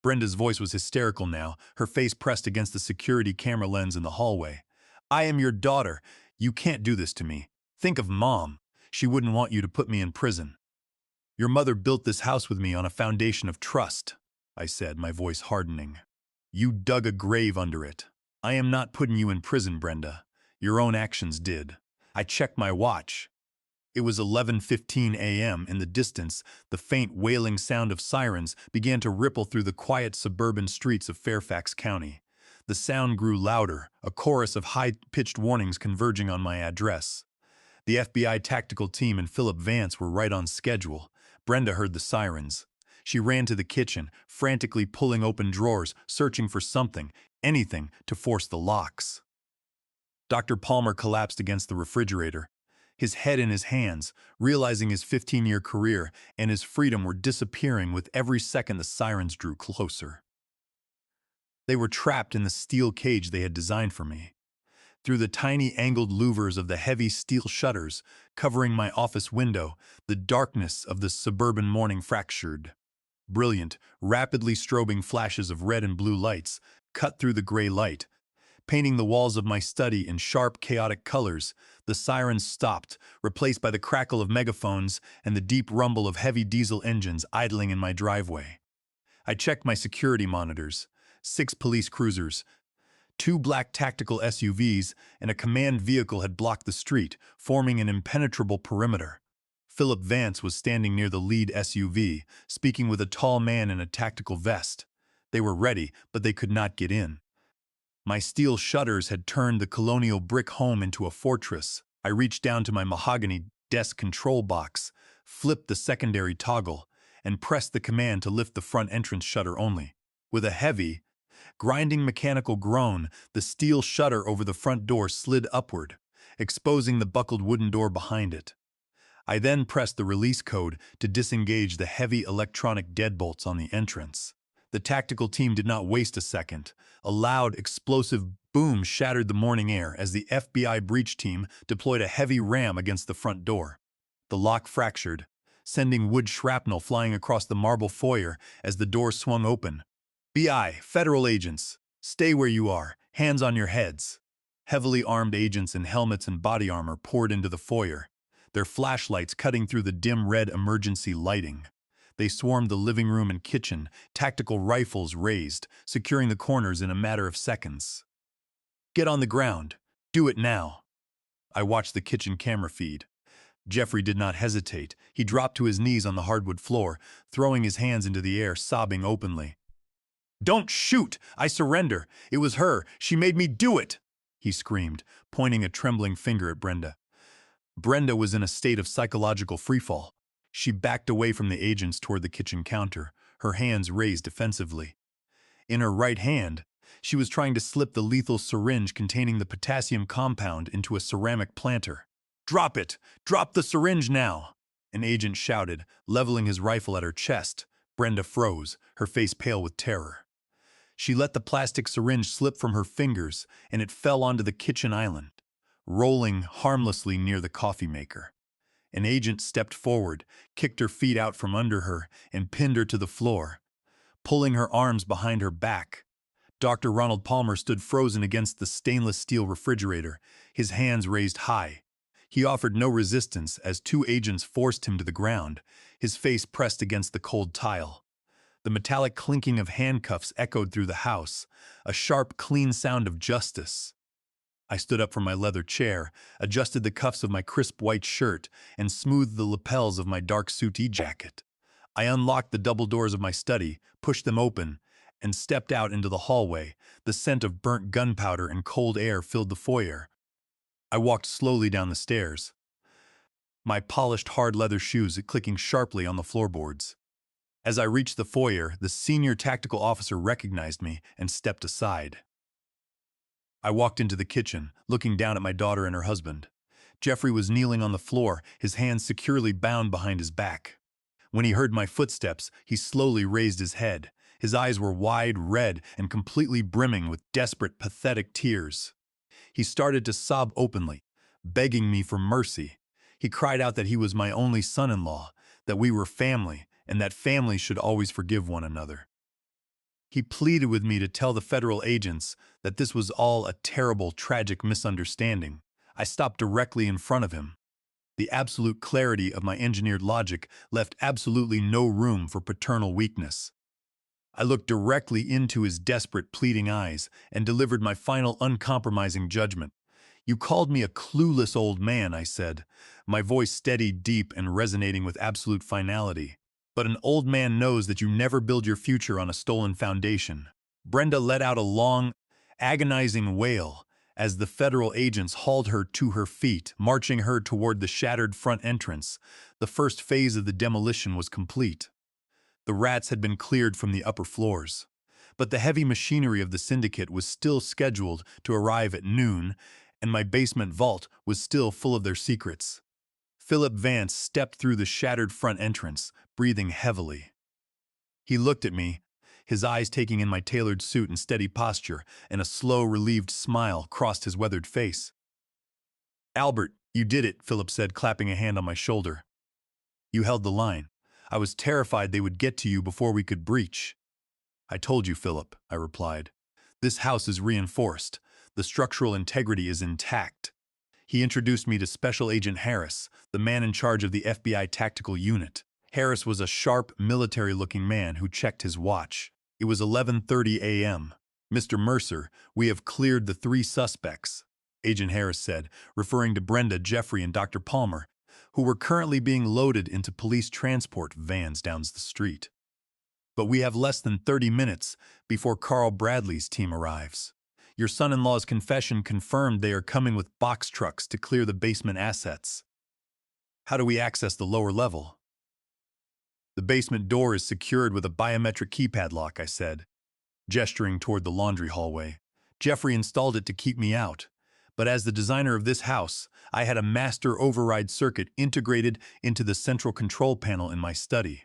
Brenda's voice was hysterical now, her face pressed against the security camera lens in the hallway. "I am your daughter. You can't do this to me. Think of Mom. She wouldn't want you to put me in prison." "Your mother built this house with me on a foundation of trust," I said, my voice hardening. "You dug a grave under it. I am not putting you in prison, Brenda. Your own actions did." I checked my watch. It was 11:15 a.m. In the distance, the faint wailing sound of sirens began to ripple through the quiet suburban streets of Fairfax County. The sound grew louder, a chorus of high-pitched warnings converging on my address. The FBI tactical team and Philip Vance were right on schedule. Brenda heard the sirens. She ran to the kitchen, frantically pulling open drawers, searching for something, anything, to force the locks. Dr. Palmer collapsed against the refrigerator, his head in his hands, realizing his 15-year career and his freedom were disappearing with every second the sirens drew closer. They were trapped in the steel cage they had designed for me. Through the tiny angled louvers of the heavy steel shutters covering my office window, the darkness of the suburban morning fractured. Brilliant, rapidly strobing flashes of red and blue lights cut through the gray light, painting the walls of my study in sharp, chaotic colors. The sirens stopped, replaced by the crackle of megaphones and the deep rumble of heavy diesel engines idling in my driveway. I checked my security monitors. 6 police cruisers, 2 black tactical SUVs, and a command vehicle had blocked the street, forming an impenetrable perimeter. Philip Vance was standing near the lead SUV, speaking with a tall man in a tactical vest. They were ready, but they could not get in. My steel shutters had turned the colonial brick home into a fortress. I reached down to my mahogany desk control box, flipped the secondary toggle, and pressed the command to lift the front entrance shutter only. With a heavy, grinding mechanical groan, the steel shutter over the front door slid upward, exposing the buckled wooden door behind it. I then pressed the release code to disengage the heavy electronic deadbolts on the entrance. The tactical team did not waste a second. A loud, explosive boom shattered the morning air as the FBI breach team deployed a heavy ram against the front door. The lock fractured, sending wood shrapnel flying across the marble foyer as the door swung open. "FBI, federal agents, stay where you are, hands on your heads." Heavily armed agents in helmets and body armor poured into the foyer, their flashlights cutting through the dim red emergency lighting. They swarmed the living room and kitchen, tactical rifles raised, securing the corners in a matter of seconds. "Get on the ground. Do it now." I watched the kitchen camera feed. Jeffrey did not hesitate. He dropped to his knees on the hardwood floor, throwing his hands into the air, sobbing openly. "Don't shoot! I surrender! It was her! She made me do it!" he screamed, pointing a trembling finger at Brenda. Brenda was in a state of psychological freefall. She backed away from the agents toward the kitchen counter, her hands raised defensively. In her right hand, she was trying to slip the lethal syringe containing the potassium compound into a ceramic planter. "Drop it! Drop the syringe now!" An agent shouted, leveling his rifle at her chest. Brenda froze, her face pale with terror. She let the plastic syringe slip from her fingers, and it fell onto the kitchen island, rolling harmlessly near the coffee maker. An agent stepped forward, kicked her feet out from under her, and pinned her to the floor, pulling her arms behind her back. Dr. Ronald Palmer stood frozen against the stainless steel refrigerator, his hands raised high. He offered no resistance as two agents forced him to the ground, his face pressed against the cold tile. The metallic clinking of handcuffs echoed through the house, a sharp, clean sound of justice. I stood up from my leather chair, adjusted the cuffs of my crisp white shirt, and smoothed the lapels of my dark suit jacket. I unlocked the double doors of my study, pushed them open, and stepped out into the hallway. The scent of burnt gunpowder and cold air filled the foyer. I walked slowly down the stairs, my polished hard leather shoes clicking sharply on the floorboards. As I reached the foyer, the senior tactical officer recognized me and stepped aside. I walked into the kitchen, looking down at my daughter and her husband. Jeffrey was kneeling on the floor, his hands securely bound behind his back. When he heard my footsteps, he slowly raised his head. His eyes were wide, red, and completely brimming with desperate, pathetic tears. He started to sob openly, begging me for mercy. He cried out that he was my only son-in-law, that we were family, and that families should always forgive one another. He pleaded with me to tell the federal agents that this was all a terrible, tragic misunderstanding. I stopped directly in front of him. The absolute clarity of my engineered logic left absolutely no room for paternal weakness. I looked directly into his desperate, pleading eyes and delivered my final uncompromising judgment. "You called me a clueless old man," I said, my voice steady, deep, and resonating with absolute finality. "But an old man knows that you never build your future on a stolen foundation." Brenda let out a long, agonizing wail as the federal agents hauled her to her feet, marching her toward the shattered front entrance. The first phase of the demolition was complete. The rats had been cleared from the upper floors. But the heavy machinery of the syndicate was still scheduled to arrive at noon, and my basement vault was still full of their secrets. Philip Vance stepped through the shattered front entrance, breathing heavily. He looked at me, his eyes taking in my tailored suit and steady posture, and a slow, relieved smile crossed his weathered face. "Albert, you did it," Philip said, clapping a hand on my shoulder. "You held the line. I was terrified they would get to you before we could breach." "I told you, Philip," I replied. "This house is reinforced. The structural integrity is intact." He introduced me to Special Agent Harris, the man in charge of the FBI tactical unit. Harris was a sharp, military-looking man who checked his watch. It was 11:30 a.m. "Mr. Mercer, we have cleared the 3 suspects," Agent Harris said, referring to Brenda, Jeffrey, and Dr. Palmer, who were currently being loaded into police transport vans down the street. "But we have less than 30 minutes before Carl Bradley's team arrives. Your son-in-law's confession confirmed they are coming with box trucks to clear the basement assets." "How do we access the lower level?" "The basement door is secured with a biometric keypad lock," I said, gesturing toward the laundry hallway. "Jeffrey installed it to keep me out. But as the designer of this house, I had a master override circuit integrated into the central control panel in my study."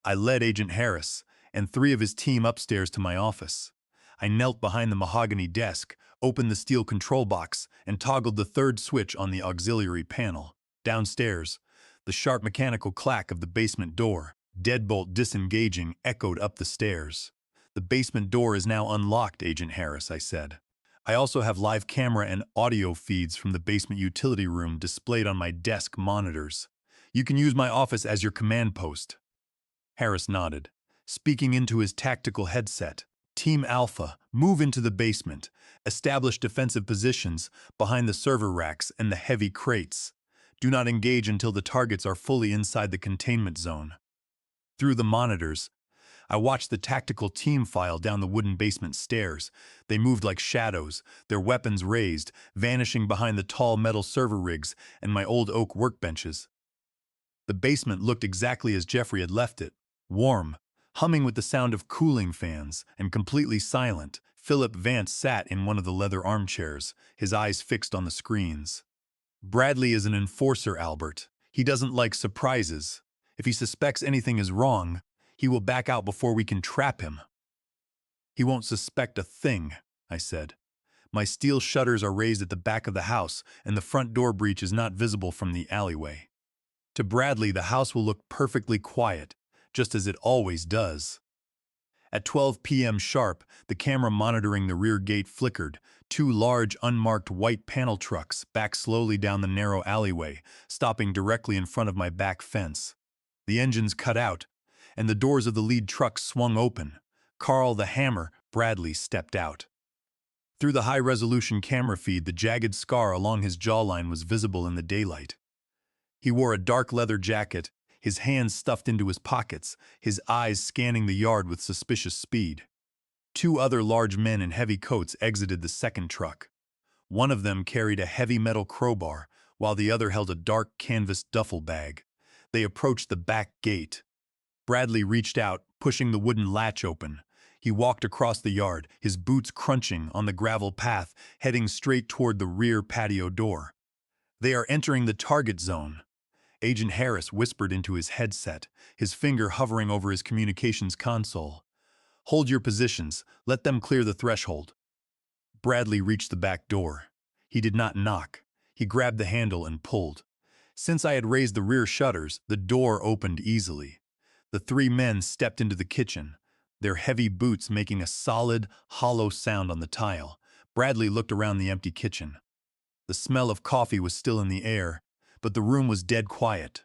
I led Agent Harris and 3 of his team upstairs to my office. I knelt behind the mahogany desk, opened the steel control box, and toggled the 3rd switch on the auxiliary panel. Downstairs, the sharp mechanical clack of the basement door, deadbolt disengaging, echoed up the stairs. "The basement door is now unlocked, Agent Harris," I said. "I also have live camera and audio feeds from the basement utility room displayed on my desk monitors. You can use my office as your command post." Harris nodded, speaking into his tactical headset. "Team Alpha, move into the basement. Establish defensive positions behind the server racks and the heavy crates. Do not engage until the targets are fully inside the containment zone." Through the monitors, I watched the tactical team file down the wooden basement stairs. They moved like shadows, their weapons raised, vanishing behind the tall metal server rigs and my old oak workbenches. The basement looked exactly as Jeffrey had left it, warm, humming with the sound of cooling fans, and completely silent. Philip Vance sat in one of the leather armchairs, his eyes fixed on the screens. Bradley is an enforcer, Albert. He doesn't like surprises. If he suspects anything is wrong, he will back out before we can trap him. He won't suspect a thing, I said. My steel shutters are raised at the back of the house, and the front door breach is not visible from the alleyway. To Bradley, the house will look perfectly quiet, just as it always does. At 12 p.m. sharp, the camera monitoring the rear gate flickered. Two large, unmarked white panel trucks backed slowly down the narrow alleyway, stopping directly in front of my back fence. The engines cut out, and the doors of the lead truck swung open. Carl the Hammer Bradley stepped out. Through the high-resolution camera feed, the jagged scar along his jawline was visible in the daylight. He wore a dark leather jacket, his hands stuffed into his pockets, his eyes scanning the yard with suspicious speed. Two other large men in heavy coats exited the second truck. One of them carried a heavy metal crowbar, while the other held a dark canvas duffel bag. They approached the back gate. Bradley reached out, pushing the wooden latch open. He walked across the yard, his boots crunching on the gravel path, heading straight toward the rear patio door. "They are entering the target zone," Agent Harris whispered into his headset, his finger hovering over his communications console. "Hold your positions. Let them clear the threshold." Bradley reached the back door. He did not knock. He grabbed the handle and pulled. Since I had raised the rear shutters, the door opened easily. The three men stepped into the kitchen, their heavy boots making a solid, hollow sound on the tile. Bradley looked around the empty kitchen. The smell of coffee was still in the air, but the room was dead quiet.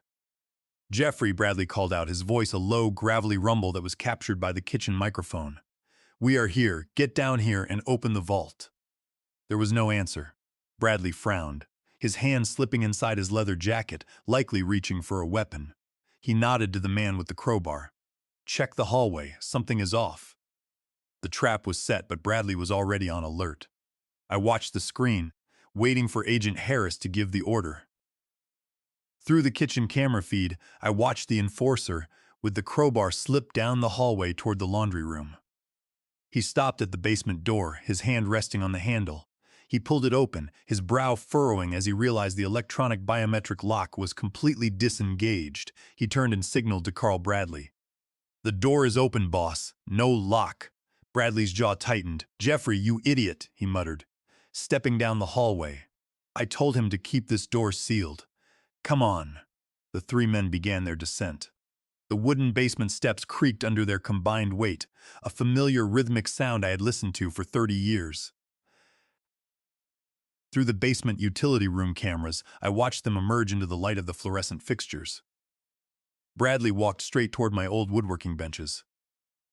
"Jeffrey," Bradley called out, his voice a low, gravelly rumble that was captured by the kitchen microphone. "We are here. Get down here and open the vault." There was no answer. Bradley frowned, his hand slipping inside his leather jacket, likely reaching for a weapon. He nodded to the man with the crowbar. "Check the hallway. Something is off." The trap was set, but Bradley was already on alert. I watched the screen, waiting for Agent Harris to give the order. Through the kitchen camera feed, I watched the enforcer, with the crowbar, slip down the hallway toward the laundry room. He stopped at the basement door, his hand resting on the handle. He pulled it open, his brow furrowing as he realized the electronic biometric lock was completely disengaged. He turned and signaled to Carl Bradley. "The door is open, boss. No lock." Bradley's jaw tightened. "Jeffrey, you idiot," he muttered, stepping down the hallway. "I told him to keep this door sealed." "Come on." The three men began their descent. The wooden basement steps creaked under their combined weight, a familiar rhythmic sound I had listened to for 30 years. Through the basement utility room cameras, I watched them emerge into the light of the fluorescent fixtures. Bradley walked straight toward my old woodworking benches.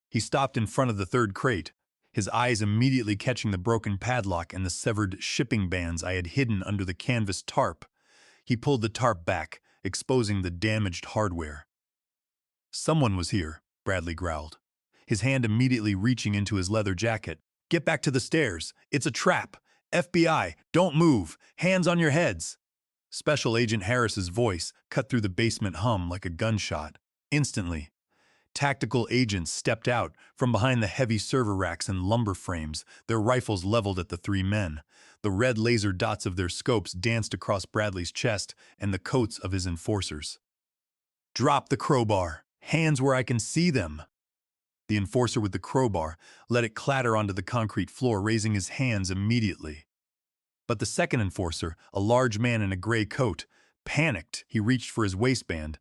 He stopped in front of the third crate, his eyes immediately catching the broken padlock and the severed shipping bands I had hidden under the canvas tarp. He pulled the tarp back, exposing the damaged hardware. "Someone was here," Bradley growled, his hand immediately reaching into his leather jacket. "Get back to the stairs. It's a trap. FBI, don't move. Hands on your heads." Special Agent Harris's voice cut through the basement hum like a gunshot. Instantly, tactical agents stepped out from behind the heavy server racks and lumber frames, their rifles leveled at the three men. The red laser dots of their scopes danced across Bradley's chest and the coats of his enforcers. "Drop the crowbar. Hands where I can see them." The enforcer with the crowbar let it clatter onto the concrete floor, raising his hands immediately. But the second enforcer, a large man in a gray coat, panicked. He reached for his waistband,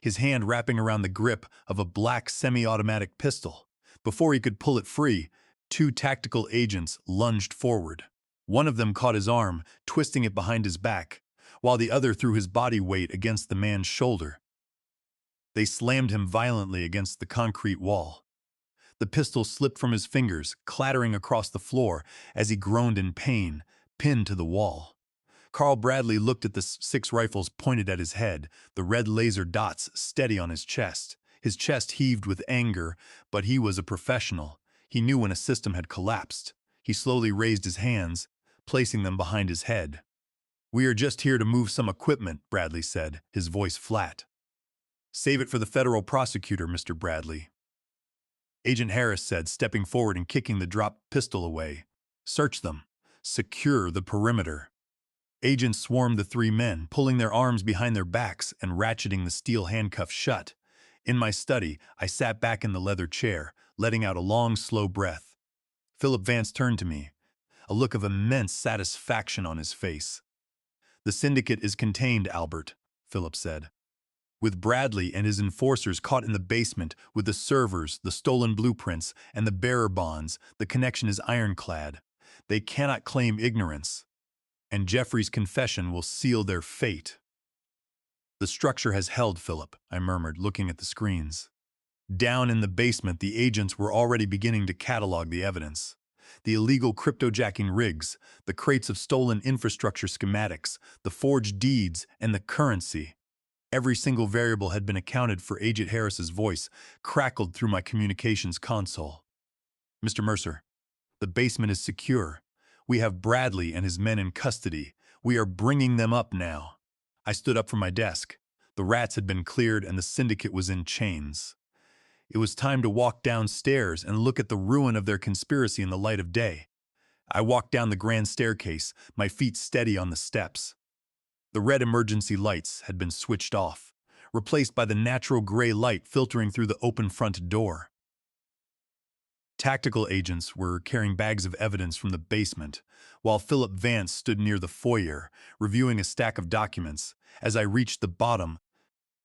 his hand wrapping around the grip of a black semi-automatic pistol. Before he could pull it free, two tactical agents lunged forward. One of them caught his arm, twisting it behind his back, while the other threw his body weight against the man's shoulder. They slammed him violently against the concrete wall. The pistol slipped from his fingers, clattering across the floor as he groaned in pain, pinned to the wall. Carl Bradley looked at the 6 rifles pointed at his head, the red laser dots steady on his chest. His chest heaved with anger, but he was a professional. He knew when a system had collapsed. He slowly raised his hands, placing them behind his head. "We are just here to move some equipment," Bradley said, his voice flat. "Save it for the federal prosecutor, Mr. Bradley." Agent Harris said, stepping forward and kicking the dropped pistol away. "Search them. Secure the perimeter." Agents swarmed the three men, pulling their arms behind their backs and ratcheting the steel handcuffs shut. In my study, I sat back in the leather chair, letting out a long, slow breath. Philip Vance turned to me, a look of immense satisfaction on his face. "The syndicate is contained, Albert," Philip said. "With Bradley and his enforcers caught in the basement with the servers, the stolen blueprints, and the bearer bonds, the connection is ironclad. They cannot claim ignorance. And Jeffrey's confession will seal their fate." "The structure has held, Philip," I murmured, looking at the screens. Down in the basement, the agents were already beginning to catalog the evidence. The illegal cryptojacking rigs, the crates of stolen infrastructure schematics, the forged deeds, and the currency. Every single variable had been accounted for. Agent Harris's voice crackled through my communications console. "Mr. Mercer, the basement is secure. We have Bradley and his men in custody. We are bringing them up now." I stood up from my desk. The rats had been cleared and the syndicate was in chains. It was time to walk downstairs and look at the ruin of their conspiracy in the light of day. I walked down the grand staircase, my feet steady on the steps. The red emergency lights had been switched off, replaced by the natural gray light filtering through the open front door. Tactical agents were carrying bags of evidence from the basement, while Philip Vance stood near the foyer, reviewing a stack of documents. As I reached the bottom,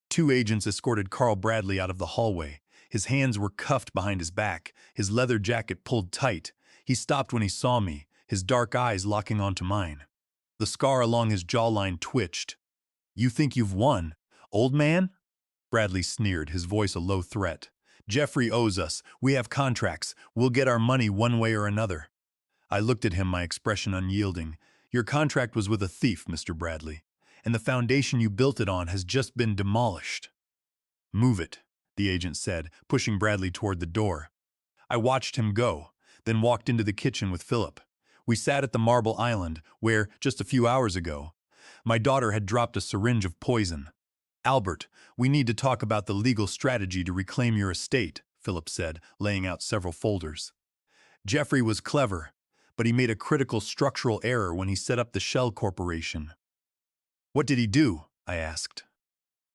two agents escorted Carl Bradley out of the hallway. His hands were cuffed behind his back, his leather jacket pulled tight. He stopped when he saw me, his dark eyes locking onto mine. The scar along his jawline twitched. "You think you've won, old man?" Bradley sneered, his voice a low threat. "Jeffrey owes us. We have contracts. We'll get our money one way or another." I looked at him, my expression unyielding. "Your contract was with a thief, Mr. Bradley, and the foundation you built it on has just been demolished." "Move it," the agent said, pushing Bradley toward the door. I watched him go, then walked into the kitchen with Philip. We sat at the marble island where, just a few hours ago, my daughter had dropped a syringe of poison. "Albert, we need to talk about the legal strategy to reclaim your estate," Philip said, laying out several folders. "Jeffrey was clever, but he made a critical structural error when he set up the Shell Corporation." "What did he do?" I asked.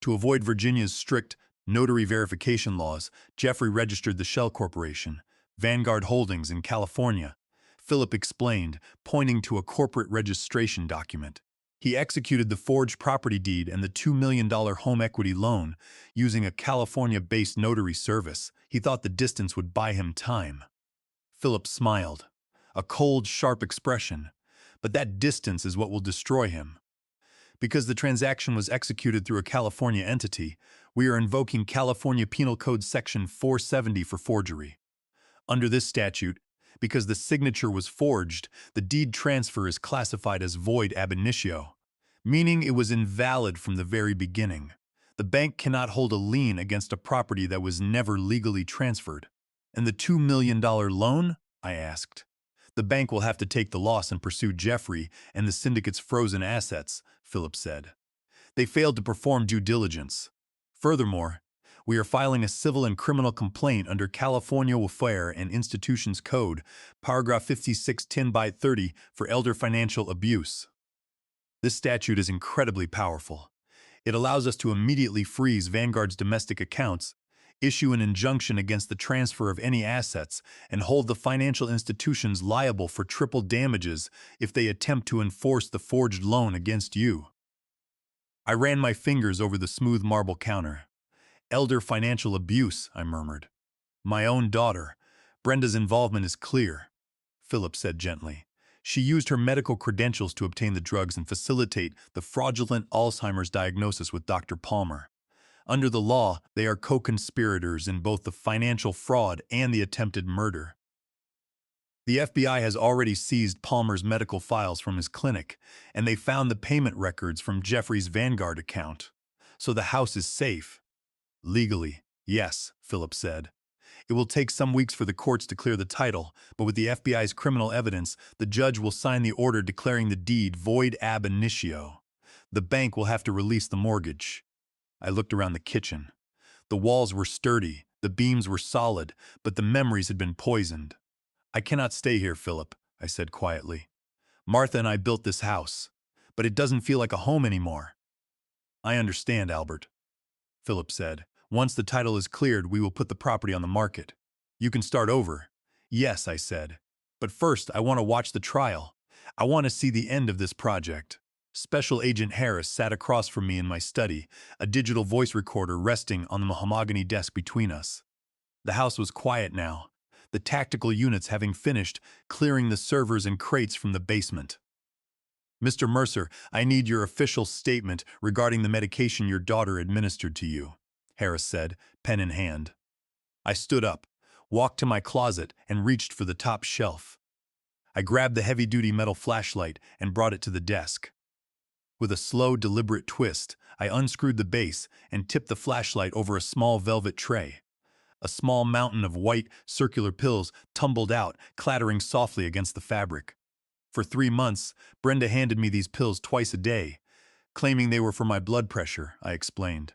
"To avoid Virginia's strict notary verification laws, Jeffrey registered the Shell Corporation, Vanguard Holdings in California," Philip explained, pointing to a corporate registration document. "He executed the forged property deed and the $2 million home equity loan using a California-based notary service. He thought the distance would buy him time." Philip smiled, a cold, sharp expression. "But that distance is what will destroy him. Because the transaction was executed through a California entity, we are invoking California Penal Code Section 470 for forgery. Under this statute, because the signature was forged, the deed transfer is classified as void ab initio, meaning it was invalid from the very beginning. The bank cannot hold a lien against a property that was never legally transferred." "And the $2 million loan?" I asked. "The bank will have to take the loss and pursue Jeffrey and the syndicate's frozen assets," Philip said. "They failed to perform due diligence. Furthermore, we are filing a civil and criminal complaint under California Welfare and Institutions Code, paragraph 5610/30, for elder financial abuse. This statute is incredibly powerful. It allows us to immediately freeze Vanguard's domestic accounts, issue an injunction against the transfer of any assets, and hold the financial institutions liable for triple damages if they attempt to enforce the forged loan against you." I ran my fingers over the smooth marble counter. "Elder financial abuse," I murmured. "My own daughter. Brenda's involvement is clear," Philip said gently. "She used her medical credentials to obtain the drugs and facilitate the fraudulent Alzheimer's diagnosis with Dr. Palmer. Under the law, they are co-conspirators in both the financial fraud and the attempted murder. The FBI has already seized Palmer's medical files from his clinic, and they found the payment records from Jeffrey's Vanguard account. So the house is safe." "Legally, yes," Philip said. "It will take some weeks for the courts to clear the title, but with the FBI's criminal evidence, the judge will sign the order declaring the deed void ab initio. The bank will have to release the mortgage." I looked around the kitchen. The walls were sturdy, the beams were solid, but the memories had been poisoned. "I cannot stay here, Philip," I said quietly. "Martha and I built this house, but it doesn't feel like a home anymore. I understand, Albert, Philip said. Once the title is cleared, we will put the property on the market. You can start over. Yes, I said. But first, I want to watch the trial. I want to see the end of this project. Special Agent Harris sat across from me in my study, a digital voice recorder resting on the mahogany desk between us. The house was quiet now, the tactical units having finished clearing the servers and crates from the basement. Mr. Mercer, I need your official statement regarding the medication your daughter administered to you, Harris said, pen in hand. I stood up, walked to my closet, and reached for the top shelf. I grabbed the heavy-duty metal flashlight and brought it to the desk. With a slow, deliberate twist, I unscrewed the base and tipped the flashlight over a small velvet tray. A small mountain of white, circular pills tumbled out, clattering softly against the fabric. For 3 months, Brenda handed me these pills twice a day, claiming they were for my blood pressure, I explained.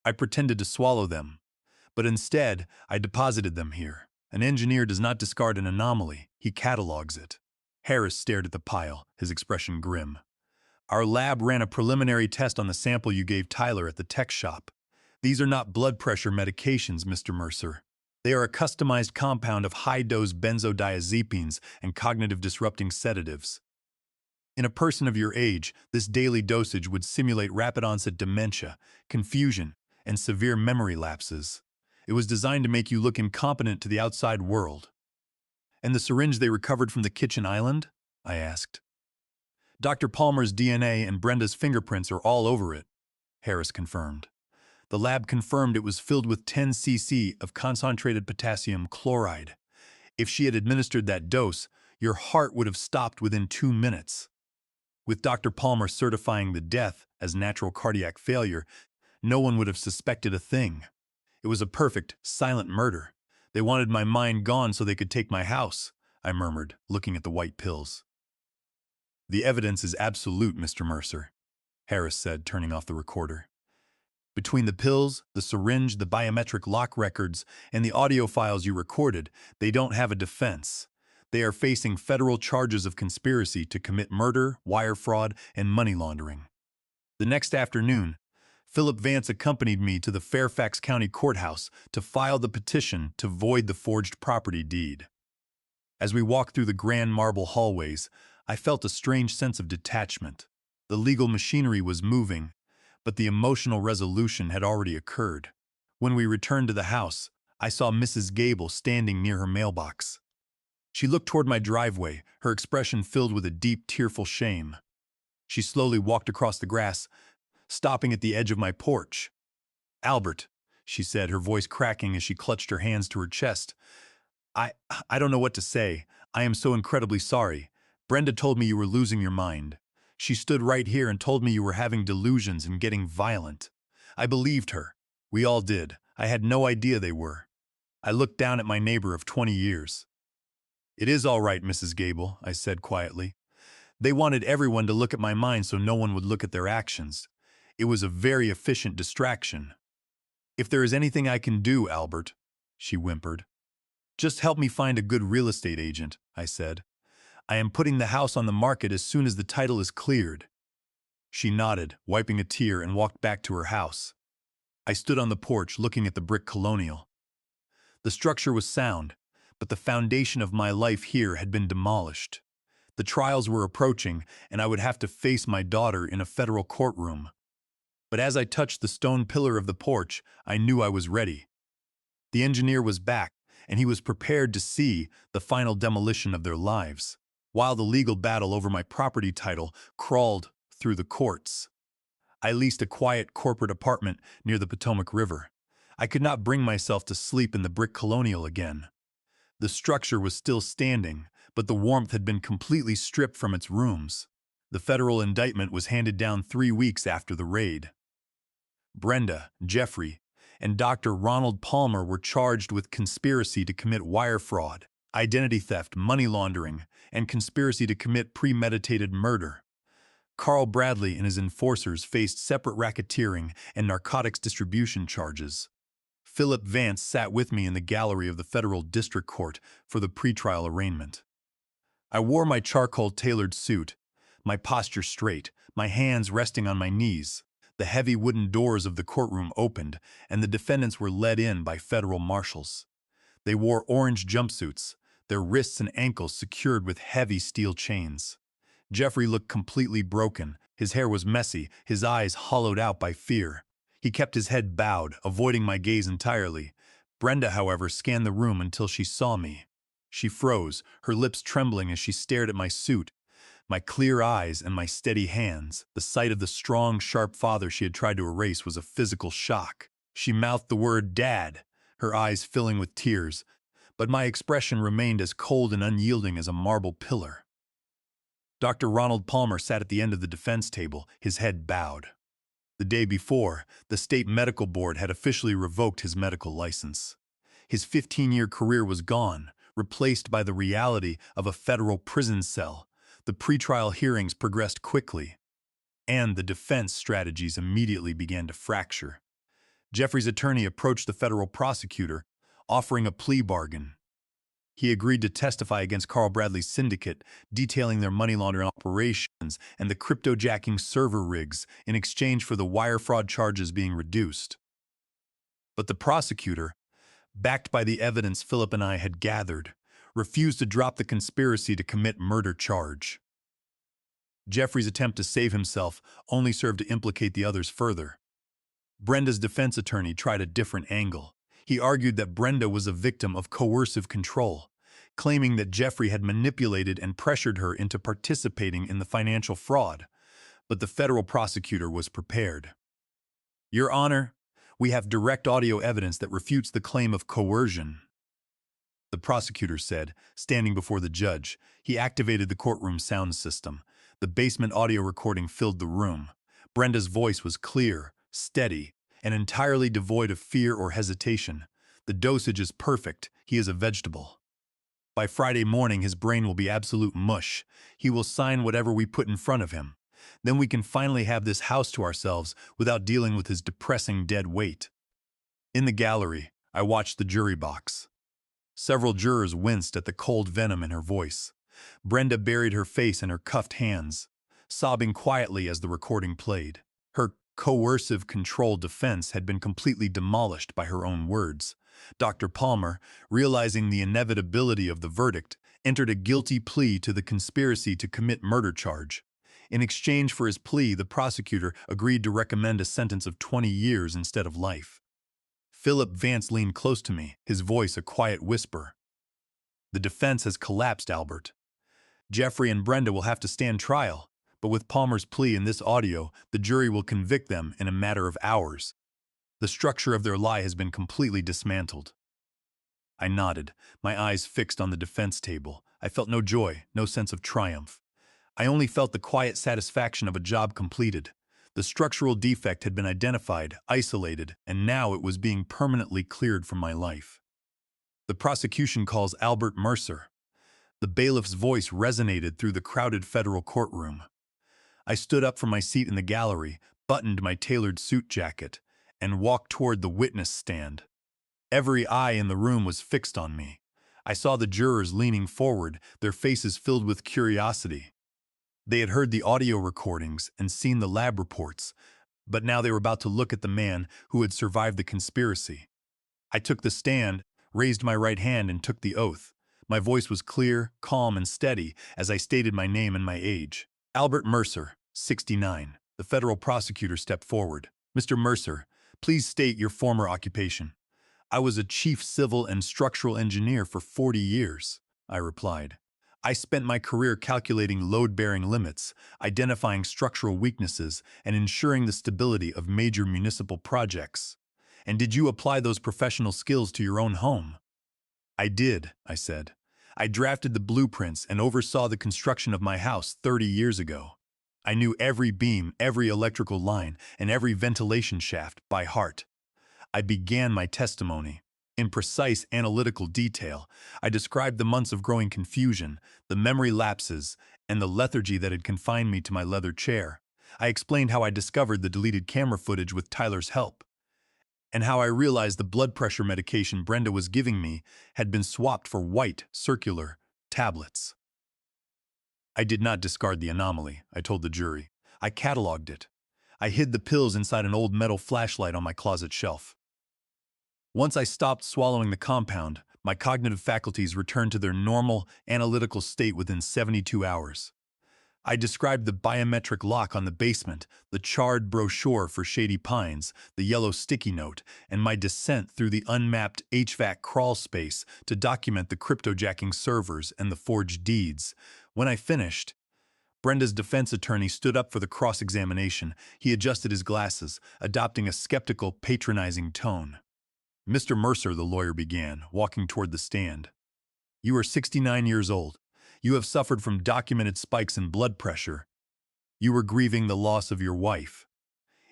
I pretended to swallow them, but instead, I deposited them here. An engineer does not discard an anomaly, he catalogs it. Harris stared at the pile, his expression grim. Our lab ran a preliminary test on the sample you gave Tyler at the tech shop. These are not blood pressure medications, Mr. Mercer. They are a customized compound of high-dose benzodiazepines and cognitive-disrupting sedatives. In a person of your age, this daily dosage would simulate rapid-onset dementia, confusion, and severe memory lapses. It was designed to make you look incompetent to the outside world. And the syringe they recovered from the kitchen island? I asked. Dr. Palmer's DNA and Brenda's fingerprints are all over it, Harris confirmed. The lab confirmed it was filled with 10 cc of concentrated potassium chloride. If she had administered that dose, your heart would have stopped within 2 minutes. With Dr. Palmer certifying the death as natural cardiac failure, no one would have suspected a thing. It was a perfect, silent murder. They wanted my mind gone so they could take my house, I murmured, looking at the white pills. The evidence is absolute, Mr. Mercer, Harris said, turning off the recorder. Between the pills, the syringe, the biometric lock records, and the audio files you recorded, they don't have a defense. They are facing federal charges of conspiracy to commit murder, wire fraud, and money laundering. The next afternoon, Philip Vance accompanied me to the Fairfax County Courthouse to file the petition to void the forged property deed. As we walked through the grand marble hallways, I felt a strange sense of detachment. The legal machinery was moving, but the emotional resolution had already occurred. When we returned to the house, I saw Mrs. Gable standing near her mailbox. She looked toward my driveway, her expression filled with a deep, tearful shame. She slowly walked across the grass, stopping at the edge of my porch. "Albert," she said, her voice cracking as she clutched her hands to her chest. I don't know what to say. I am so incredibly sorry. Brenda told me you were losing your mind. She stood right here and told me you were having delusions and getting violent. I believed her. We all did. I had no idea they were. I looked down at my neighbor of 20 years. "It is all right, Mrs. Gable," I said quietly. "They wanted everyone to look at my mind so no one would look at their actions. It was a very efficient distraction." "If there is anything I can do, Albert," she whimpered. "Just help me find a good real estate agent," I said. "I am putting the house on the market as soon as the title is cleared." She nodded, wiping a tear, and walked back to her house. I stood on the porch looking at the brick colonial. The structure was sound, but the foundation of my life here had been demolished. The trials were approaching, and I would have to face my daughter in a federal courtroom. But as I touched the stone pillar of the porch, I knew I was ready. The engineer was back, and he was prepared to see the final demolition of their lives, while the legal battle over my property title crawled through the courts. I leased a quiet corporate apartment near the Potomac River. I could not bring myself to sleep in the brick colonial again. The structure was still standing, but the warmth had been completely stripped from its rooms. The federal indictment was handed down 3 weeks after the raid. Brenda, Jeffrey, and Dr. Ronald Palmer were charged with conspiracy to commit wire fraud, identity theft, money laundering, and conspiracy to commit premeditated murder. Carl Bradley and his enforcers faced separate racketeering and narcotics distribution charges. Philip Vance sat with me in the gallery of the federal district court for the pretrial arraignment. I wore my charcoal-tailored suit, my posture straight, my hands resting on my knees. The heavy wooden doors of the courtroom opened, and the defendants were led in by federal marshals. They wore orange jumpsuits, their wrists and ankles secured with heavy steel chains. Jeffrey looked completely broken. His hair was messy, his eyes hollowed out by fear. He kept his head bowed, avoiding my gaze entirely. Brenda, however, scanned the room until she saw me. She froze, her lips trembling as she stared at my suit, my clear eyes and my steady hands. The sight of the strong, sharp father she had tried to erase was a physical shock. She mouthed the word "Dad," her eyes filling with tears, but my expression remained as cold and unyielding as a marble pillar. Dr. Ronald Palmer sat at the end of the defense table, his head bowed. The day before, the state medical board had officially revoked his medical license. His 15-year career was gone, replaced by the reality of a federal prison cell. The pretrial hearings progressed quickly, and the defense strategies immediately began to fracture. Jeffrey's attorney approached the federal prosecutor, offering a plea bargain. He agreed to testify against Carl Bradley's syndicate, detailing their money laundering operations and the cryptojacking server rigs in exchange for the wire fraud charges being reduced. But the prosecutor, backed by the evidence Philip and I had gathered, refused to drop the conspiracy to commit murder charge. Jeffrey's attempt to save himself only served to implicate the others further. Brenda's defense attorney tried a different angle. He argued that Brenda was a victim of coercive control, claiming that Jeffrey had manipulated and pressured her into participating in the financial fraud. But the federal prosecutor was prepared. "Your Honor, we have direct audio evidence that refutes the claim of coercion," the prosecutor said, standing before the judge. He activated the courtroom sound system. The basement audio recording filled the room. Brenda's voice was clear, steady, and entirely devoid of fear or hesitation. "The dosage is perfect. He is a vegetable. By Friday morning, his brain will be absolute mush. He will sign whatever we put in front of him. Then we can finally have this house to ourselves without dealing with his depressing dead weight." In the gallery, I watched the jury box. Several jurors winced at the cold venom in her voice. Brenda buried her face in her cuffed hands, sobbing quietly as the recording played. Her coercive control defense had been completely demolished by her own words. Dr. Palmer, realizing the inevitability of the verdict, entered a guilty plea to the conspiracy to commit murder charge. In exchange for his plea, the prosecutor agreed to recommend a sentence of 20 years instead of life. Philip Vance leaned close to me, his voice a quiet whisper. "The defense has collapsed, Albert. Jeffrey and Brenda will have to stand trial, but with Palmer's plea in this audio, the jury will convict them in a matter of hours. The structure of their lie has been completely dismantled." I nodded, my eyes fixed on the defense table. I felt no joy, no sense of triumph. I only felt the quiet satisfaction of a job completed. The structural defect had been identified, isolated, and now it was being permanently cleared from my life. The prosecution calls Albert Mercer. The bailiff's voice resonated through the crowded federal courtroom. I stood up from my seat in the gallery, buttoned my tailored suit jacket, and walked toward the witness stand. Every eye in the room was fixed on me. I saw the jurors leaning forward, their faces filled with curiosity. They had heard the audio recordings and seen the lab reports, but now they were about to look at the man who had survived the conspiracy. I took the stand, raised my right hand, and took the oath. My voice was clear, calm, and steady as I stated my name and my age. Albert Mercer, 69. The federal prosecutor stepped forward. "Mr. Mercer, please state your former occupation." "I was a chief civil and structural engineer for 40 years, I replied. "I spent my career calculating load-bearing limits, identifying structural weaknesses, and ensuring the stability of major municipal projects." "And did you apply those professional skills to your own home?" "I did," I said. "I drafted the blueprints and oversaw the construction of my house 30 years ago. I knew every beam, every electrical line, and every ventilation shaft by heart." I began my testimony. In precise analytical detail, I described the months of growing confusion, the memory lapses, and the lethargy that had confined me to my leather chair. I explained how I discovered the deleted camera footage with Tyler's help, and how I realized the blood pressure medication Brenda was giving me had been swapped for white, circular tablets. I did not discard the anomaly, I told the jury. I cataloged it. I hid the pills inside an old metal flashlight on my closet shelf. Once I stopped swallowing the compound, my cognitive faculties returned to their normal, analytical state within 72 hours. I described the biometric lock on the basement, the charred brochure for Shady Pines, the yellow sticky note, and my descent through the unmapped HVAC crawl space to document the cryptojacking servers and the forged deeds. When I finished, Brenda's defense attorney stood up for the cross-examination. He adjusted his glasses, adopting a skeptical, patronizing tone. Mr. Mercer, the lawyer began, walking toward the stand. You are 69 years old. You have suffered from documented spikes in blood pressure. You were grieving the loss of your wife.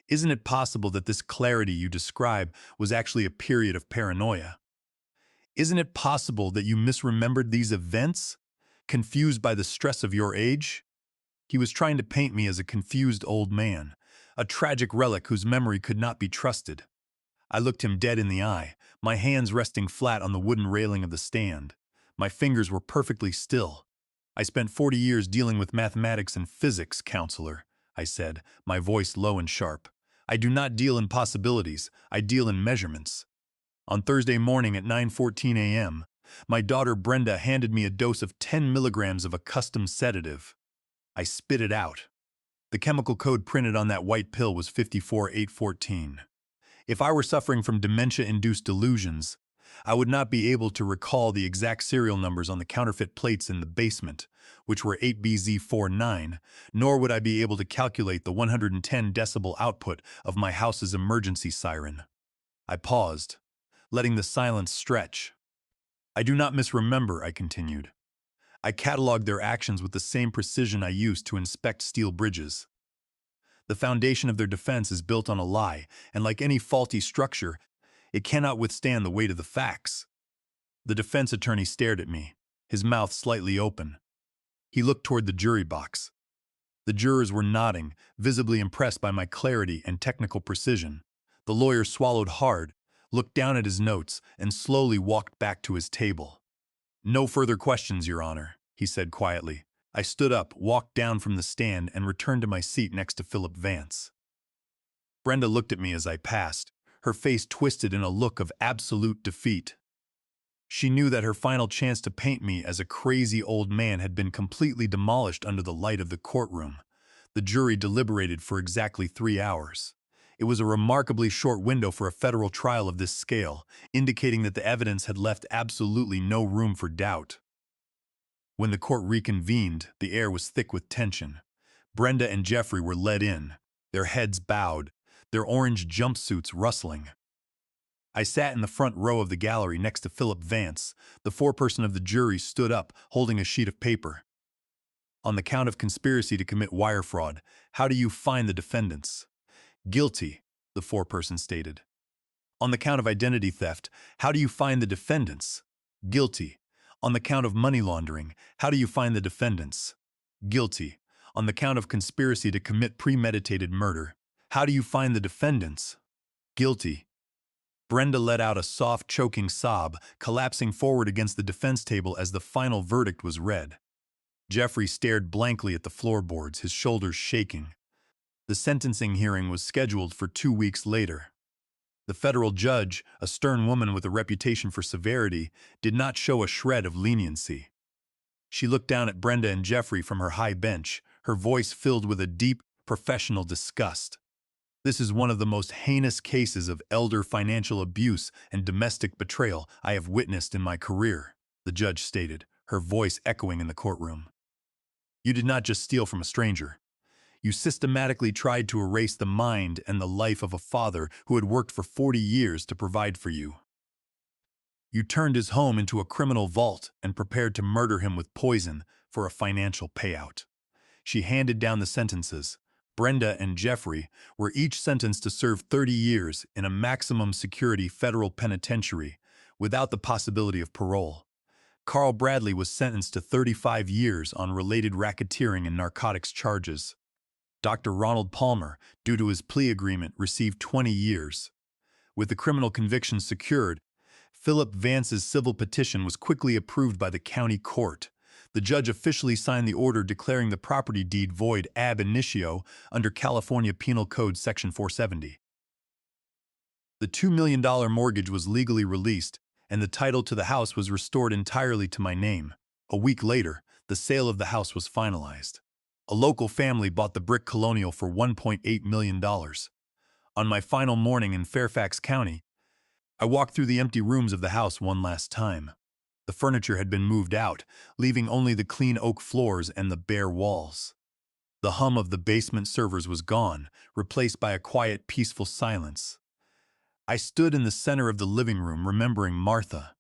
Isn't it possible that this clarity you describe was actually a period of paranoia? Isn't it possible that you misremembered these events, confused by the stress of your age? He was trying to paint me as a confused old man, a tragic relic whose memory could not be trusted. I looked him dead in the eye, my hands resting flat on the wooden railing of the stand. My fingers were perfectly still. I spent 40 years dealing with mathematics and physics, counselor, I said, my voice low and sharp. I do not deal in possibilities, I deal in measurements. On Thursday morning at 9:14 a.m., my daughter Brenda handed me a dose of 10 milligrams of a custom sedative. I spit it out. The chemical code printed on that white pill was 54814. If I were suffering from dementia-induced delusions, I would not be able to recall the exact serial numbers on the counterfeit plates in the basement, which were 8BZ49, nor would I be able to calculate the 110 decibel output of my house's emergency siren. I paused, letting the silence stretch. I do not misremember, I continued. I cataloged their actions with the same precision I used to inspect steel bridges. The foundation of their defense is built on a lie, and like any faulty structure, it cannot withstand the weight of the facts. The defense attorney stared at me, his mouth slightly open. He looked toward the jury box. The jurors were nodding, visibly impressed by my clarity and technical precision. The lawyer swallowed hard, looked down at his notes, and slowly walked back to his table. No further questions, Your Honor, he said quietly. I stood up, walked down from the stand, and returned to my seat next to Philip Vance. Brenda looked at me as I passed, her face twisted in a look of absolute defeat. She knew that her final chance to paint me as a crazy old man had been completely demolished under the light of the courtroom. The jury deliberated for exactly 3 hours. It was a remarkably short window for a federal trial of this scale, indicating that the evidence had left absolutely no room for doubt. When the court reconvened, the air was thick with tension. Brenda and Jeffrey were led in, their heads bowed, their orange jumpsuits rustling. I sat in the front row of the gallery next to Philip Vance. The foreperson of the jury stood up, holding a sheet of paper. On the count of conspiracy to commit wire fraud, how do you find the defendants? Guilty, the foreperson stated. On the count of identity theft, how do you find the defendants? Guilty. On the count of money laundering, how do you find the defendants? Guilty. On the count of conspiracy to commit premeditated murder, how do you find the defendants? Guilty. Brenda let out a soft, choking sob, collapsing forward against the defense table as the final verdict was read. Jeffrey stared blankly at the floorboards, his shoulders shaking. The sentencing hearing was scheduled for 2 weeks later. The federal judge, a stern woman with a reputation for severity, did not show a shred of leniency. She looked down at Brenda and Jeffrey from her high bench, her voice filled with a deep, professional disgust. This is one of the most heinous cases of elder financial abuse and domestic betrayal I have witnessed in my career, the judge stated, her voice echoing in the courtroom. You did not just steal from a stranger. You systematically tried to erase the mind and the life of a father who had worked for 40 years to provide for you. You turned his home into a criminal vault and prepared to murder him with poison for a financial payout. She handed down the sentences. Brenda and Jeffrey were each sentenced to serve 30 years in a maximum security federal penitentiary without the possibility of parole. Carl Bradley was sentenced to 35 years on related racketeering and narcotics charges. Dr. Ronald Palmer, due to his plea agreement, received 20 years. With the criminal convictions secured, Philip Vance's civil petition was quickly approved by the county court. The judge officially signed the order declaring the property deed void ab initio under California Penal Code Section 470. The $2 million mortgage was legally released, and the title to the house was restored entirely to my name. A week later, the sale of the house was finalized. A local family bought the brick colonial for $1.8 million. On my final morning in Fairfax County, I walked through the empty rooms of the house one last time. The furniture had been moved out, leaving only the clean oak floors and the bare walls. The hum of the basement servers was gone, replaced by a quiet, peaceful silence. I stood in the center of the living room, remembering Martha.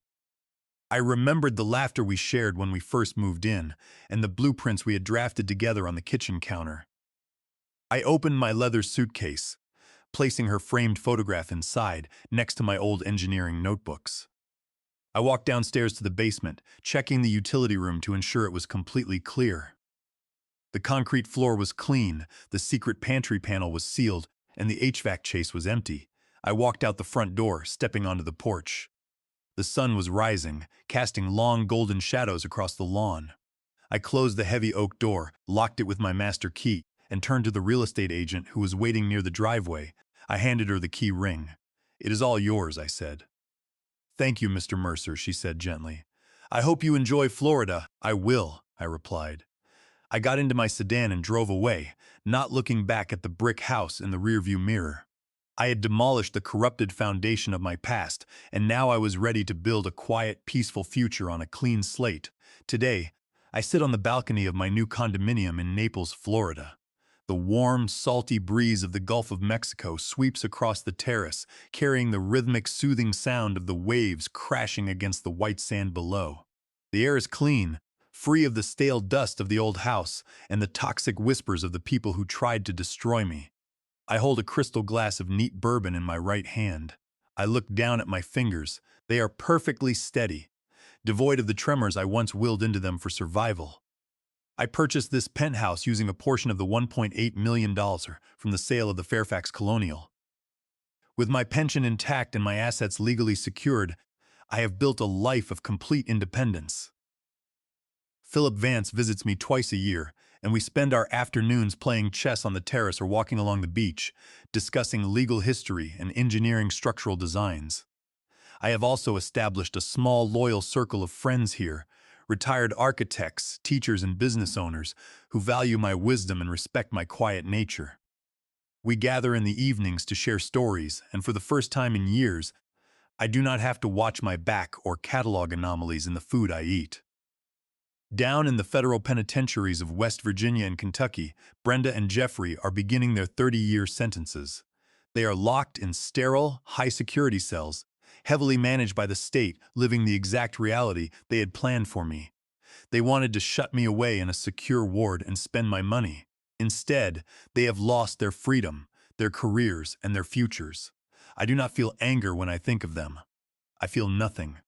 I remembered the laughter we shared when we first moved in, and the blueprints we had drafted together on the kitchen counter. I opened my leather suitcase, placing her framed photograph inside, next to my old engineering notebooks. I walked downstairs to the basement, checking the utility room to ensure it was completely clear. The concrete floor was clean, the secret pantry panel was sealed, and the HVAC chase was empty. I walked out the front door, stepping onto the porch. The sun was rising, casting long golden shadows across the lawn. I closed the heavy oak door, locked it with my master key, and turned to the real estate agent who was waiting near the driveway. I handed her the key ring. "It is all yours," I said. "Thank you, Mr. Mercer," she said gently. "I hope you enjoy Florida." "I will," I replied. I got into my sedan and drove away, not looking back at the brick house in the rearview mirror. I had demolished the corrupted foundation of my past, and now I was ready to build a quiet, peaceful future on a clean slate. Today, I sit on the balcony of my new condominium in Naples, Florida. The warm, salty breeze of the Gulf of Mexico sweeps across the terrace, carrying the rhythmic, soothing sound of the waves crashing against the white sand below. The air is clean, free of the stale dust of the old house and the toxic whispers of the people who tried to destroy me. I hold a crystal glass of neat bourbon in my right hand. I look down at my fingers. They are perfectly steady, devoid of the tremors I once willed into them for survival. I purchased this penthouse using a portion of the $1.8 million from the sale of the Fairfax Colonial. With my pension intact and my assets legally secured, I have built a life of complete independence. Philip Vance visits me twice a year, and we spend our afternoons playing chess on the terrace or walking along the beach, discussing legal history and engineering structural designs. I have also established a small, loyal circle of friends here, retired architects, teachers, and business owners who value my wisdom and respect my quiet nature. We gather in the evenings to share stories, and for the first time in years, I do not have to watch my back or catalog anomalies in the food I eat. Down in the federal penitentiaries of West Virginia and Kentucky, Brenda and Jeffrey are beginning their 30-year sentences. They are locked in sterile, high-security cells, heavily managed by the state, living the exact reality they had planned for me. They wanted to shut me away in a secure ward and spend my money. Instead, they have lost their freedom, their careers, and their futures. I do not feel anger when I think of them. I feel nothing.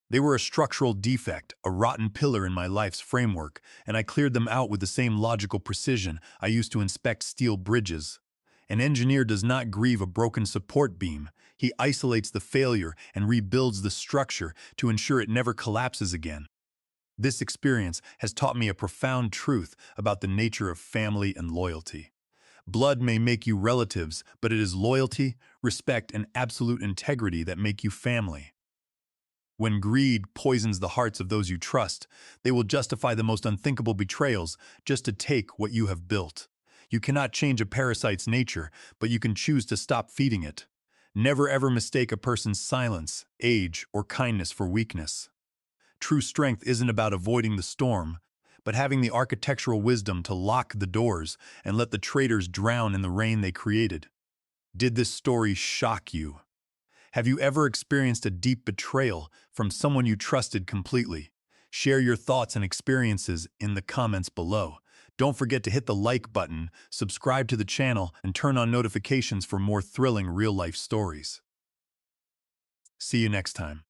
They were a structural defect, a rotten pillar in my life's framework, and I cleared them out with the same logical precision I used to inspect steel bridges. An engineer does not grieve a broken support beam. He isolates the failure and rebuilds the structure to ensure it never collapses again. This experience has taught me a profound truth about the nature of family and loyalty. Blood may make you relatives, but it is loyalty, respect, and absolute integrity that make you family. When greed poisons the hearts of those you trust, they will justify the most unthinkable betrayals just to take what you have built. You cannot change a parasite's nature, but you can choose to stop feeding it. Never ever mistake a person's silence, age, or kindness for weakness. True strength isn't about avoiding the storm, but having the architectural wisdom to lock the doors and let the traitors drown in the rain they created. Did this story shock you? Have you ever experienced a deep betrayal from someone you trusted completely? Share your thoughts and experiences in the comments below. Don't forget to hit the like button, subscribe to the channel, and turn on notifications for more thrilling real-life stories. See you next time.